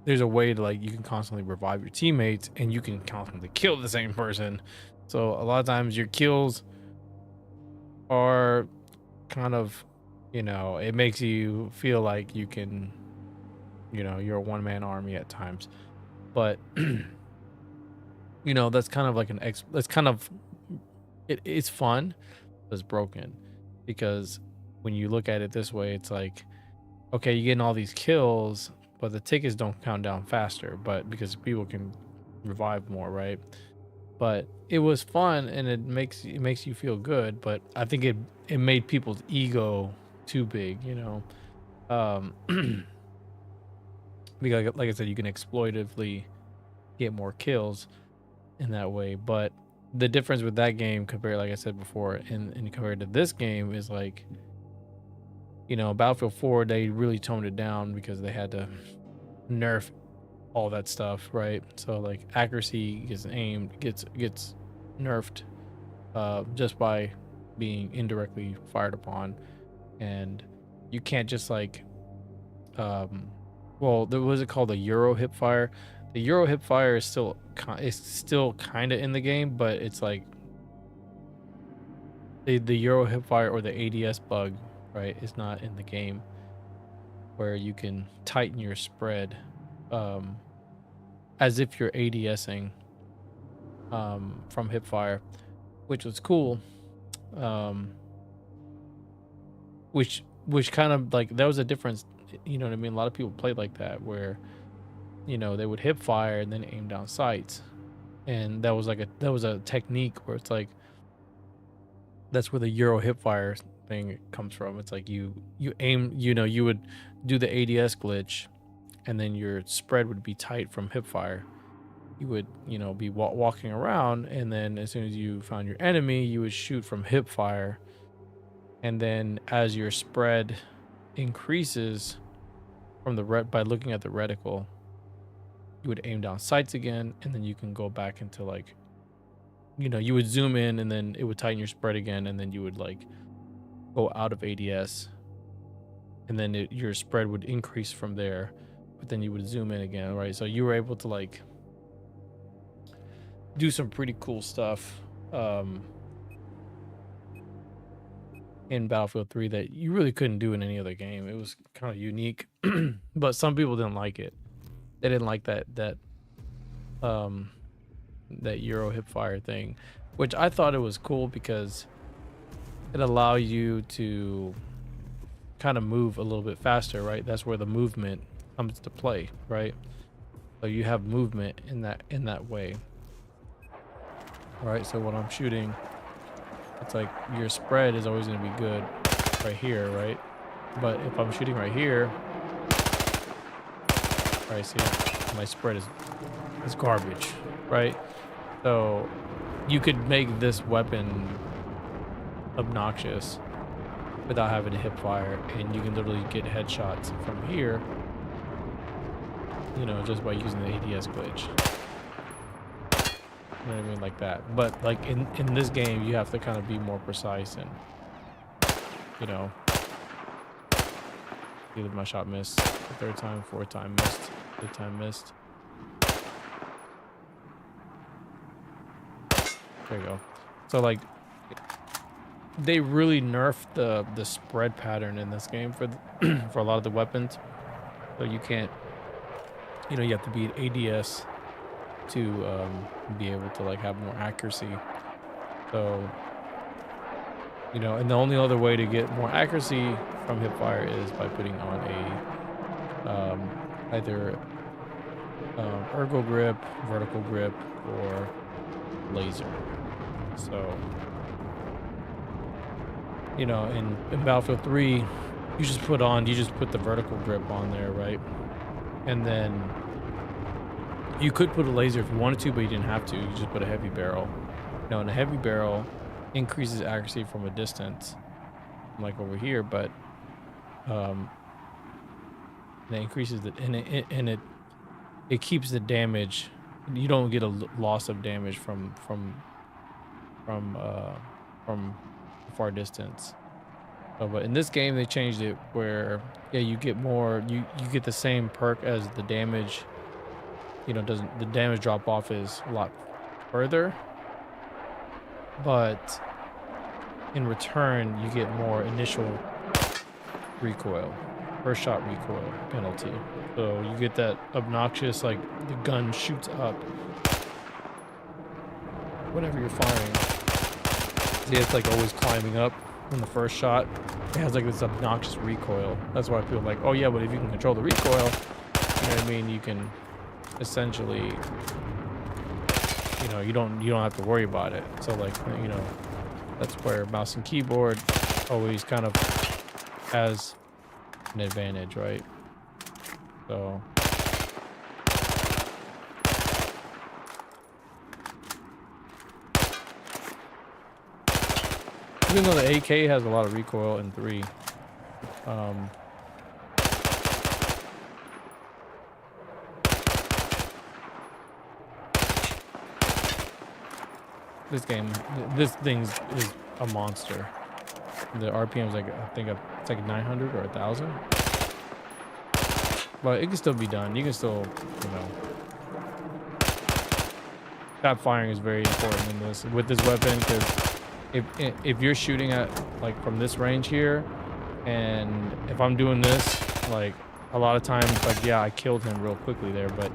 there's a way to like, you can constantly revive your teammates and you can constantly kill the same person. So a lot of times your kills are kind of, you know, it makes you feel like you can, you know, you're a one-man army at times. But you know, that's kind of like it's fun, but it's broken, because when you look at it this way, it's like, okay, you're getting all these kills, but the tickets don't count down faster, but because people can revive more, right? But it was fun and it makes you feel good, but I think it made people's ego too big, you know. Because like I said, you can exploitively get more kills in that way, but the difference with that game compared, like I said before, and compared to this game is like, you know, Battlefield 4, they really toned it down because they had to nerf all that stuff, right? So like accuracy gets nerfed just by being indirectly fired upon, and you can't just like well, there was it called the Euro hip fire. The Euro hip fire is still kind of in the game, but it's like the Euro hip fire or the ADS bug, right, is not in the game, where you can tighten your spread as if you're ADSing from hipfire, which was cool. Which kind of like, there was a difference, you know what I mean? A lot of people played like that, where, you know, they would hip fire and then aim down sights, and that was a technique where it's like, that's where the Euro hip fire thing comes from. It's like you aim, you know, you would do the ADS glitch, and then your spread would be tight from hip fire. You would, you know, be walking around, and then as soon as you found your enemy, you would shoot from hip fire, and then as your spread increases from the by looking at the reticle, you would aim down sights again, and then you can go back into like, you know, you would zoom in, and then it would tighten your spread again, and then you would like go out of ADS, and then your spread would increase from there, but then you would zoom in again, right? So you were able to like do some pretty cool stuff in Battlefield 3 that you really couldn't do in any other game. It was kind of unique, but some people didn't like it. They didn't like that Euro hipfire thing, which I thought it was cool because it allowed you to kind of move a little bit faster, right? That's where the movement comes to play, right? So you have movement in that way. All right, so when I'm shooting, it's like your spread is always going to be good right here, right? But if I'm shooting right here, right, see, my spread is garbage, right? So you could make this weapon obnoxious without having to hip fire, and you can literally get headshots from here, you know, just by using the ADS glitch. You know what I mean? Like that. But like in this game, you have to kind of be more precise and you know, either my shot missed the third time, fourth time missed, fifth time missed. There you go. So like, they really nerfed the spread pattern in this game for for a lot of the weapons. So you can't, you know, you have to be at ADS to be able to like have more accuracy. So, you know, and the only other way to get more accuracy from hipfire is by putting on a either ergo grip, vertical grip, or laser. So, you know, in Battlefield 3, you just put the vertical grip on there, right? And then you could put a laser if you wanted to, but you didn't have to. You just put a heavy barrel. Now, and a heavy barrel increases accuracy from a distance, like over here, but that increases the and it keeps the damage. You don't get a loss of damage from far distance. But in this game they changed it where, yeah, you get more, you get the same perk as the damage, you know, the damage drop off is a lot further, but in return you get more initial recoil, first shot recoil penalty. So you get that obnoxious, like, the gun shoots up whenever you're firing. See, it's like always climbing up from the first shot. It has like this obnoxious recoil. That's why people are like, oh yeah, but if you can control the recoil, you know what I mean, you can essentially, you know, you don't have to worry about it. So like, you know, that's where mouse and keyboard always kind of has an advantage, right? So even though the AK has a lot of recoil in 3, this thing is a monster. The RPM is like, I think it's like 900 or 1,000, but it can still be done. You can still, you know, tap firing is very important in this with this weapon, because if you're shooting at, like, from this range here, and if I'm doing this, like, a lot of times, like, yeah, I killed him real quickly there, but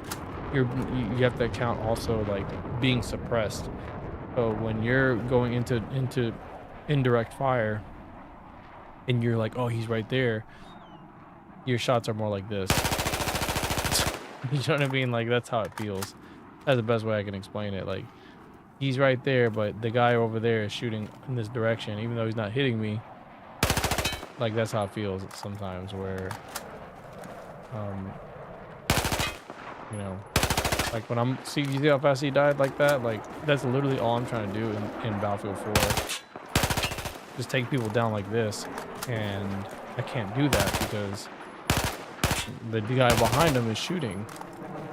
you have to account also, like, being suppressed. So when you're going into indirect fire and you're like, oh, he's right there, your shots are more like this. You know what I mean? Like, that's how it feels. That's the best way I can explain it. Like, he's right there, but the guy over there is shooting in this direction, even though he's not hitting me. Like, that's how it feels sometimes, where, you know, like when you see how fast he died like that? Like, that's literally all I'm trying to do in Battlefield 4. Just take people down like this, and I can't do that because the guy behind him is shooting,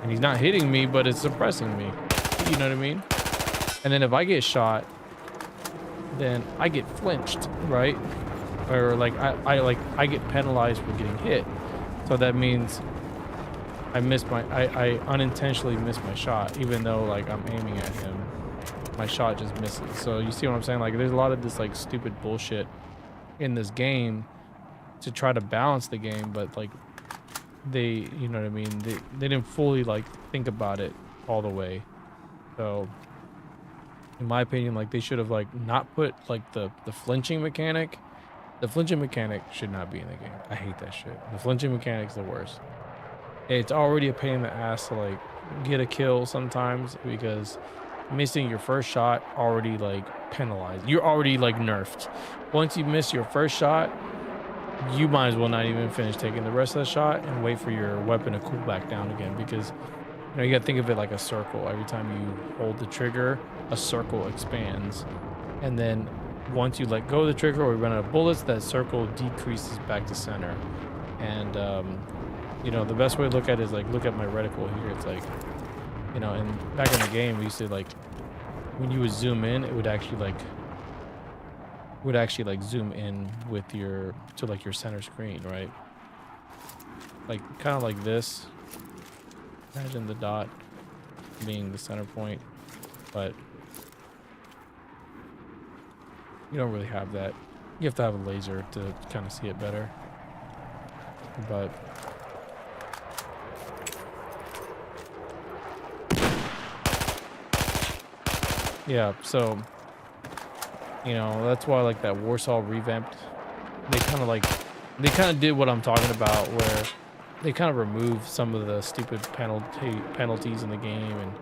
and he's not hitting me, but it's suppressing me. You know what I mean? And then if I get shot, then I get flinched, right? Or like I get penalized for getting hit. So that means I unintentionally miss my shot, even though like I'm aiming at him. My shot just misses. So you see what I'm saying? Like, there's a lot of this like stupid bullshit in this game to try to balance the game, but like they, you know what I mean? They didn't fully like think about it all the way. So in my opinion, like, they should have like not put like the flinching mechanic. The flinching mechanic should not be in the game. I hate that shit. The flinching mechanic's the worst. It's already a pain in the ass to like get a kill sometimes, because missing your first shot already like penalized. You're already like nerfed. Once you miss your first shot, you might as well not even finish taking the rest of the shot and wait for your weapon to cool back down again, because you know, you gotta think of it like a circle. Every time you hold the trigger, a circle expands, and then once you let go of the trigger or run out of bullets, that circle decreases back to center. And you know, the best way to look at it is like, look at my reticle here. It's like, you know, and back in the game we used to, like, when you would zoom in, it would actually like would actually like zoom in with your to like your center screen, right? Like kind of like this. Imagine the dot being the center point, but you don't really have that. You have to have a laser to kind of see it better. But yeah, so you know, that's why like that Warsaw revamped, they kind of did what I'm talking about, where they kind of removed some of the stupid penalties in the game, and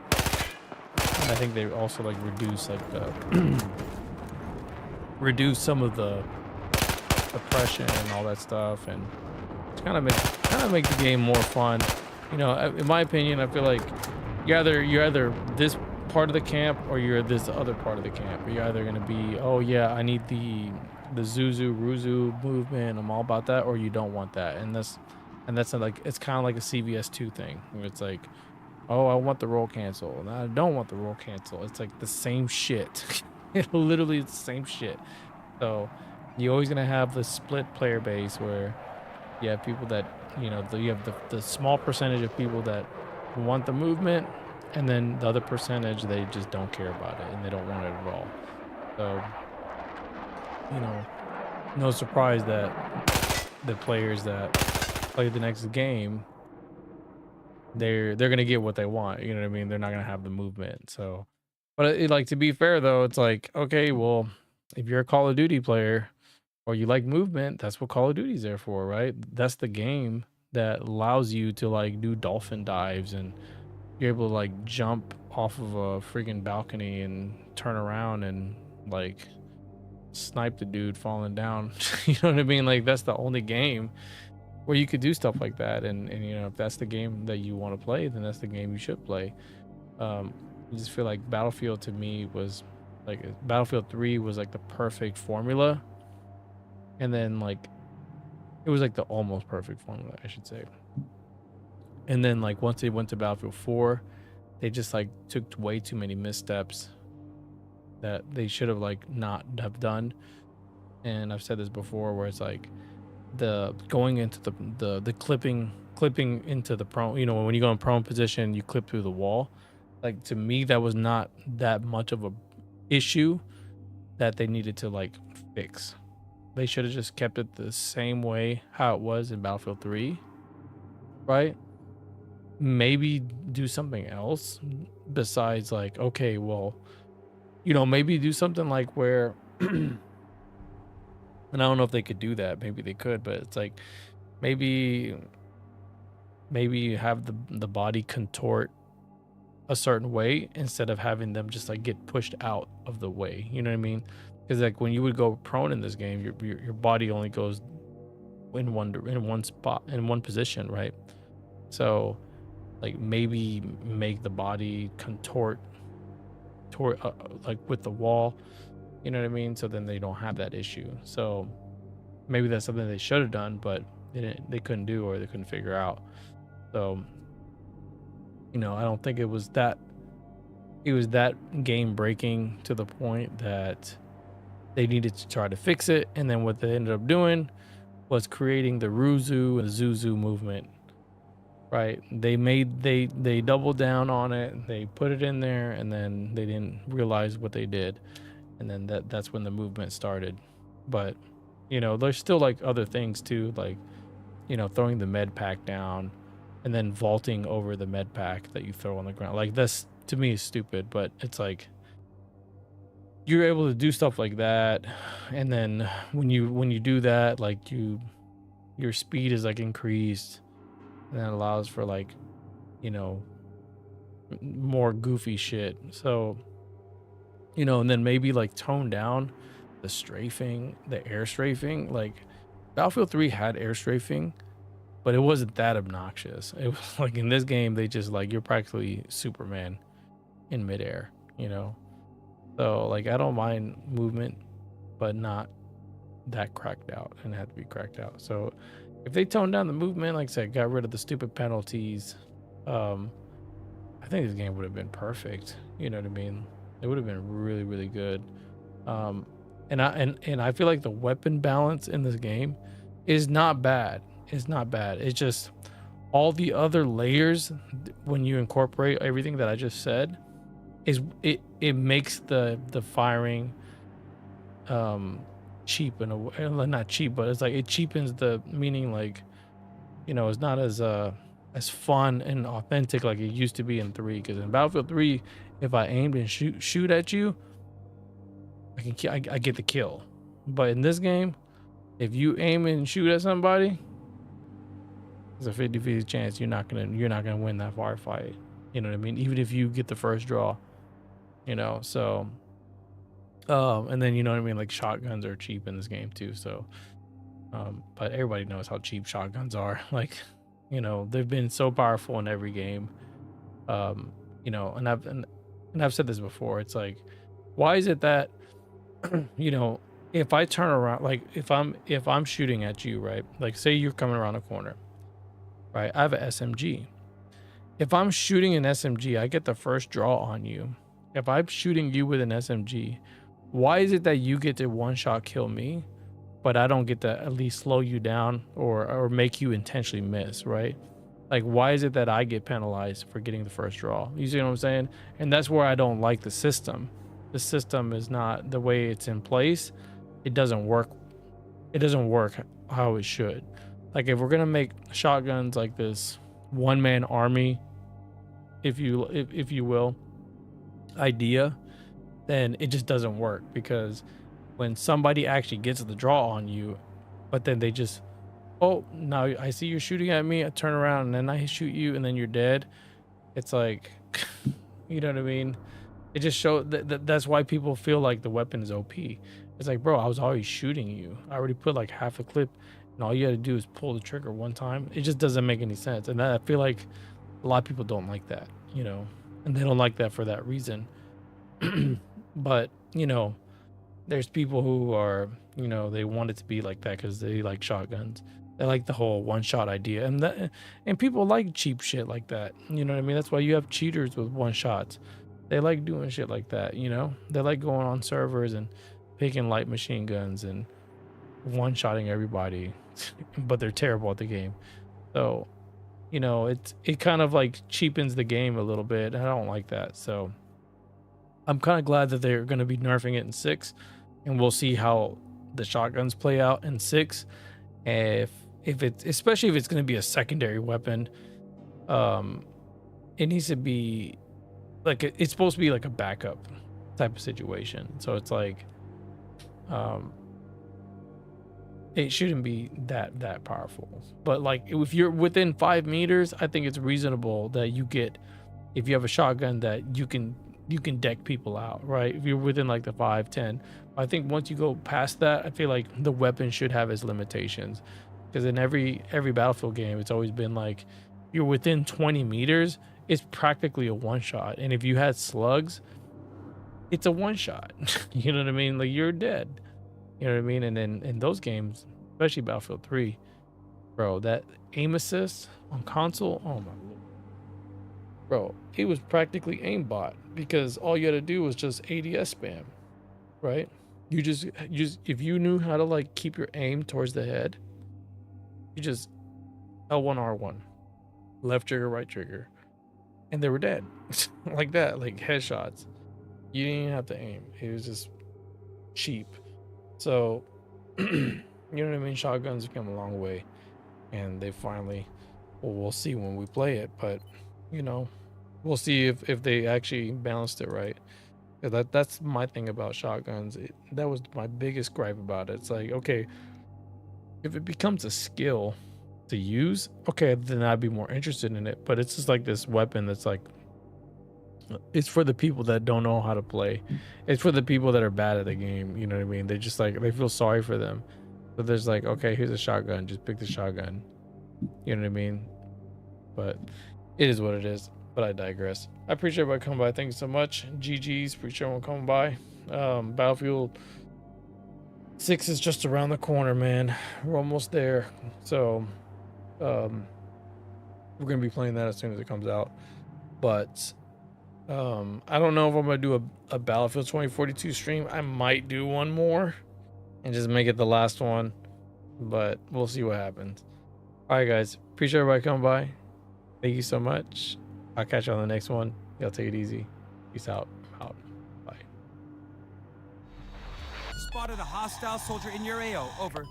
I think they also like reduce like the reduce some of the oppression and all that stuff, and kind of make the game more fun. You know, in my opinion, I feel like you're either this part of the camp or you're this other part of the camp. You're either gonna be, oh yeah, I need the Zuzu Ruzu movement, I'm all about that, or you don't want that. And that's like, it's kind of like a CVS2 thing, where it's like, oh, I want the roll cancel, and I don't want the roll cancel. It's like the same shit. Literally it's the same shit. So you're always gonna have the split player base where you have people that, you know, you have the small percentage of people that want the movement, and then the other percentage, they just don't care about it and they don't want it at all. So, you know, no surprise that the players that play the next game, they're gonna get what they want. You know what I mean? They're not gonna have the movement. So, but like, to be fair though, it's like, okay, well, if you're a Call of Duty player or you like movement, that's what Call of Duty's there for, right? That's the game that allows you to like do dolphin dives, and you're able to like jump off of a freaking balcony and turn around and like snipe the dude falling down. You know what I mean? Like, that's the only game where you could do stuff like that. And you know, if that's the game that you want to play, then that's the game you should play. I just feel like Battlefield to me was like, Battlefield 3 was like the perfect formula, and then like it was like the almost perfect formula, I should say. And then like once they went to Battlefield 4, they just like took way too many missteps that they should have like not have done. And I've said this before, where it's like the going into the clipping into the prone, you know, when you go in prone position, you clip through the wall. Like, to me, that was not that much of a issue that they needed to like fix. They should have just kept it the same way how it was in Battlefield 3, right? Maybe do something else besides like, okay, well, you know, maybe do something like where and I don't know if they could do that, maybe they could, but it's like maybe have the body contort a certain way instead of having them just like get pushed out of the way. You know what I mean? Because like when you would go prone in this game, your body only goes in one spot, in one position, right? So like maybe make the body contort like with the wall, you know what I mean? So then they don't have that issue. So maybe that's something they should have done, but they couldn't do, or they couldn't figure out. So, you know, I don't think it was that game breaking to the point that they needed to try to fix it. And then what they ended up doing was creating the Ruzu and Zuzu movement, right? They doubled down on it, they put it in there, and then they didn't realize what they did, and then that's when the movement started. But you know, there's still like other things too, like, you know, throwing the med pack down and then vaulting over the med pack that you throw on the ground. Like, this to me is stupid, but it's like you're able to do stuff like that, and then when you do that, like your speed is like increased, and that allows for like, you know, more goofy shit. So, you know, and then maybe like tone down the strafing, the air strafing. Like, Battlefield 3 had air strafing, but it wasn't that obnoxious. It was like, in this game, they just like, you're practically Superman in midair, you know? So like, I don't mind movement, but not that cracked out, and it had to be cracked out. So if they toned down the movement, like I said, got rid of the stupid penalties, I think this game would have been perfect. You know what I mean? It would have been really, really good. And And I feel like the weapon balance in this game is not bad. It's not bad. It's just all the other layers, when you incorporate everything that I just said, is it makes the firing cheap in a way. Not cheap, but it's like it cheapens the meaning, like, you know, it's not as fun and authentic like it used to be in 3. Because in Battlefield 3, if I aimed and shoot at you, I get the kill. But in this game, if you aim and shoot at somebody, there's a 50-50 chance you're not gonna win that firefight. You know what I mean? Even if you get the first draw, you know. So and then, you know what I mean, like shotguns are cheap in this game too. So but everybody knows how cheap shotguns are. Like, you know, they've been so powerful in every game. You know, and I've said this before. It's like, why is it that you know, if I turn around, like if I'm shooting at you, right? Like say you're coming around a corner, right? I have an SMG. If I'm shooting an SMG, I get the first draw on you. If I'm shooting you with an SMG, why is it that you get to one shot kill me, but I don't get to at least slow you down or make you intentionally miss, right? Like, why is it that I get penalized for getting the first draw? You see what I'm saying? And that's where I don't like the system. The system is not the way it's in place. It doesn't work. It doesn't work how it should. Like, if we're gonna make shotguns like this one-man army, if you will, idea, then it just doesn't work. Because when somebody actually gets the draw on you, but then they just, oh, now I see you're shooting at me, I turn around and then I shoot you and then you're dead. It's like, you know what I mean? It just shows that's why people feel like the weapon is OP. It's like, bro, I was already shooting you. I already put like half a clip and all you had to do is pull the trigger one time. It just doesn't make any sense. And I feel like a lot of people don't like that, you know, and they don't like that for that reason. But, you know, there's people who are, you know, they want it to be like that because they like shotguns. They like the whole one-shot idea, and people like cheap shit like that. You know what I mean? That's why you have cheaters with one-shots. They like doing shit like that, you know? They like going on servers and picking light machine guns and one-shotting everybody, but they're terrible at the game. So, you know, it kind of like cheapens the game a little bit, and I don't like that. So I'm kind of glad that they're going to be nerfing it in 6, and we'll see how the shotguns play out in 6. If it's, especially if it's going to be a secondary weapon, it needs to be like, it's supposed to be like a backup type of situation. So it's like, it shouldn't be that powerful. But like, if you're within 5 meters, I think it's reasonable that you get, if you have a shotgun, that you can deck people out, right? If you're within like the 5, 10. I think once you go past that, I feel like the weapon should have its limitations. Because in every Battlefield game, it's always been like, you're within 20 meters, it's practically a one-shot. And if you had slugs, it's a one-shot. You know what I mean? Like, you're dead. You know what I mean? And then in those games, especially Battlefield 3, bro, that aim assist on console, oh my lord. Bro, it was practically aimbot, because all you had to do was just ADS spam, right? You just if you knew how to like keep your aim towards the head, you just L1 R1, left trigger, right trigger, and they were dead. Like that, like headshots. You didn't even have to aim. It was just cheap. So you know what I mean? Shotguns have come a long way, and they finally, well, we'll see when we play it, but you know, we'll see if they actually balanced it right. That's my thing about shotguns. That was my biggest gripe about it. It's like, okay, if it becomes a skill to use, okay, then I'd be more interested in it. But it's just like this weapon that's like, it's for the people that don't know how to play. It's for the people that are bad at the game. You know what I mean? They just like, they feel sorry for them. So there's like, okay, here's a shotgun. Just pick the shotgun. You know what I mean? But it is what it is. But I digress. I appreciate everybody coming by. Thank you so much. GG's. Appreciate everyone coming by. Battlefield 6 is just around the corner, man. We're almost there. So we're gonna be playing that as soon as it comes out. But I don't know if I'm gonna do a Battlefield 2042 stream. I might do one more and just make it the last one, but we'll see what happens. All right, guys. Appreciate everybody coming by. Thank you so much. I'll catch you on the next one. Y'all take it easy. Peace out. I'm out. Bye. Spotted a hostile soldier in your AO. Over.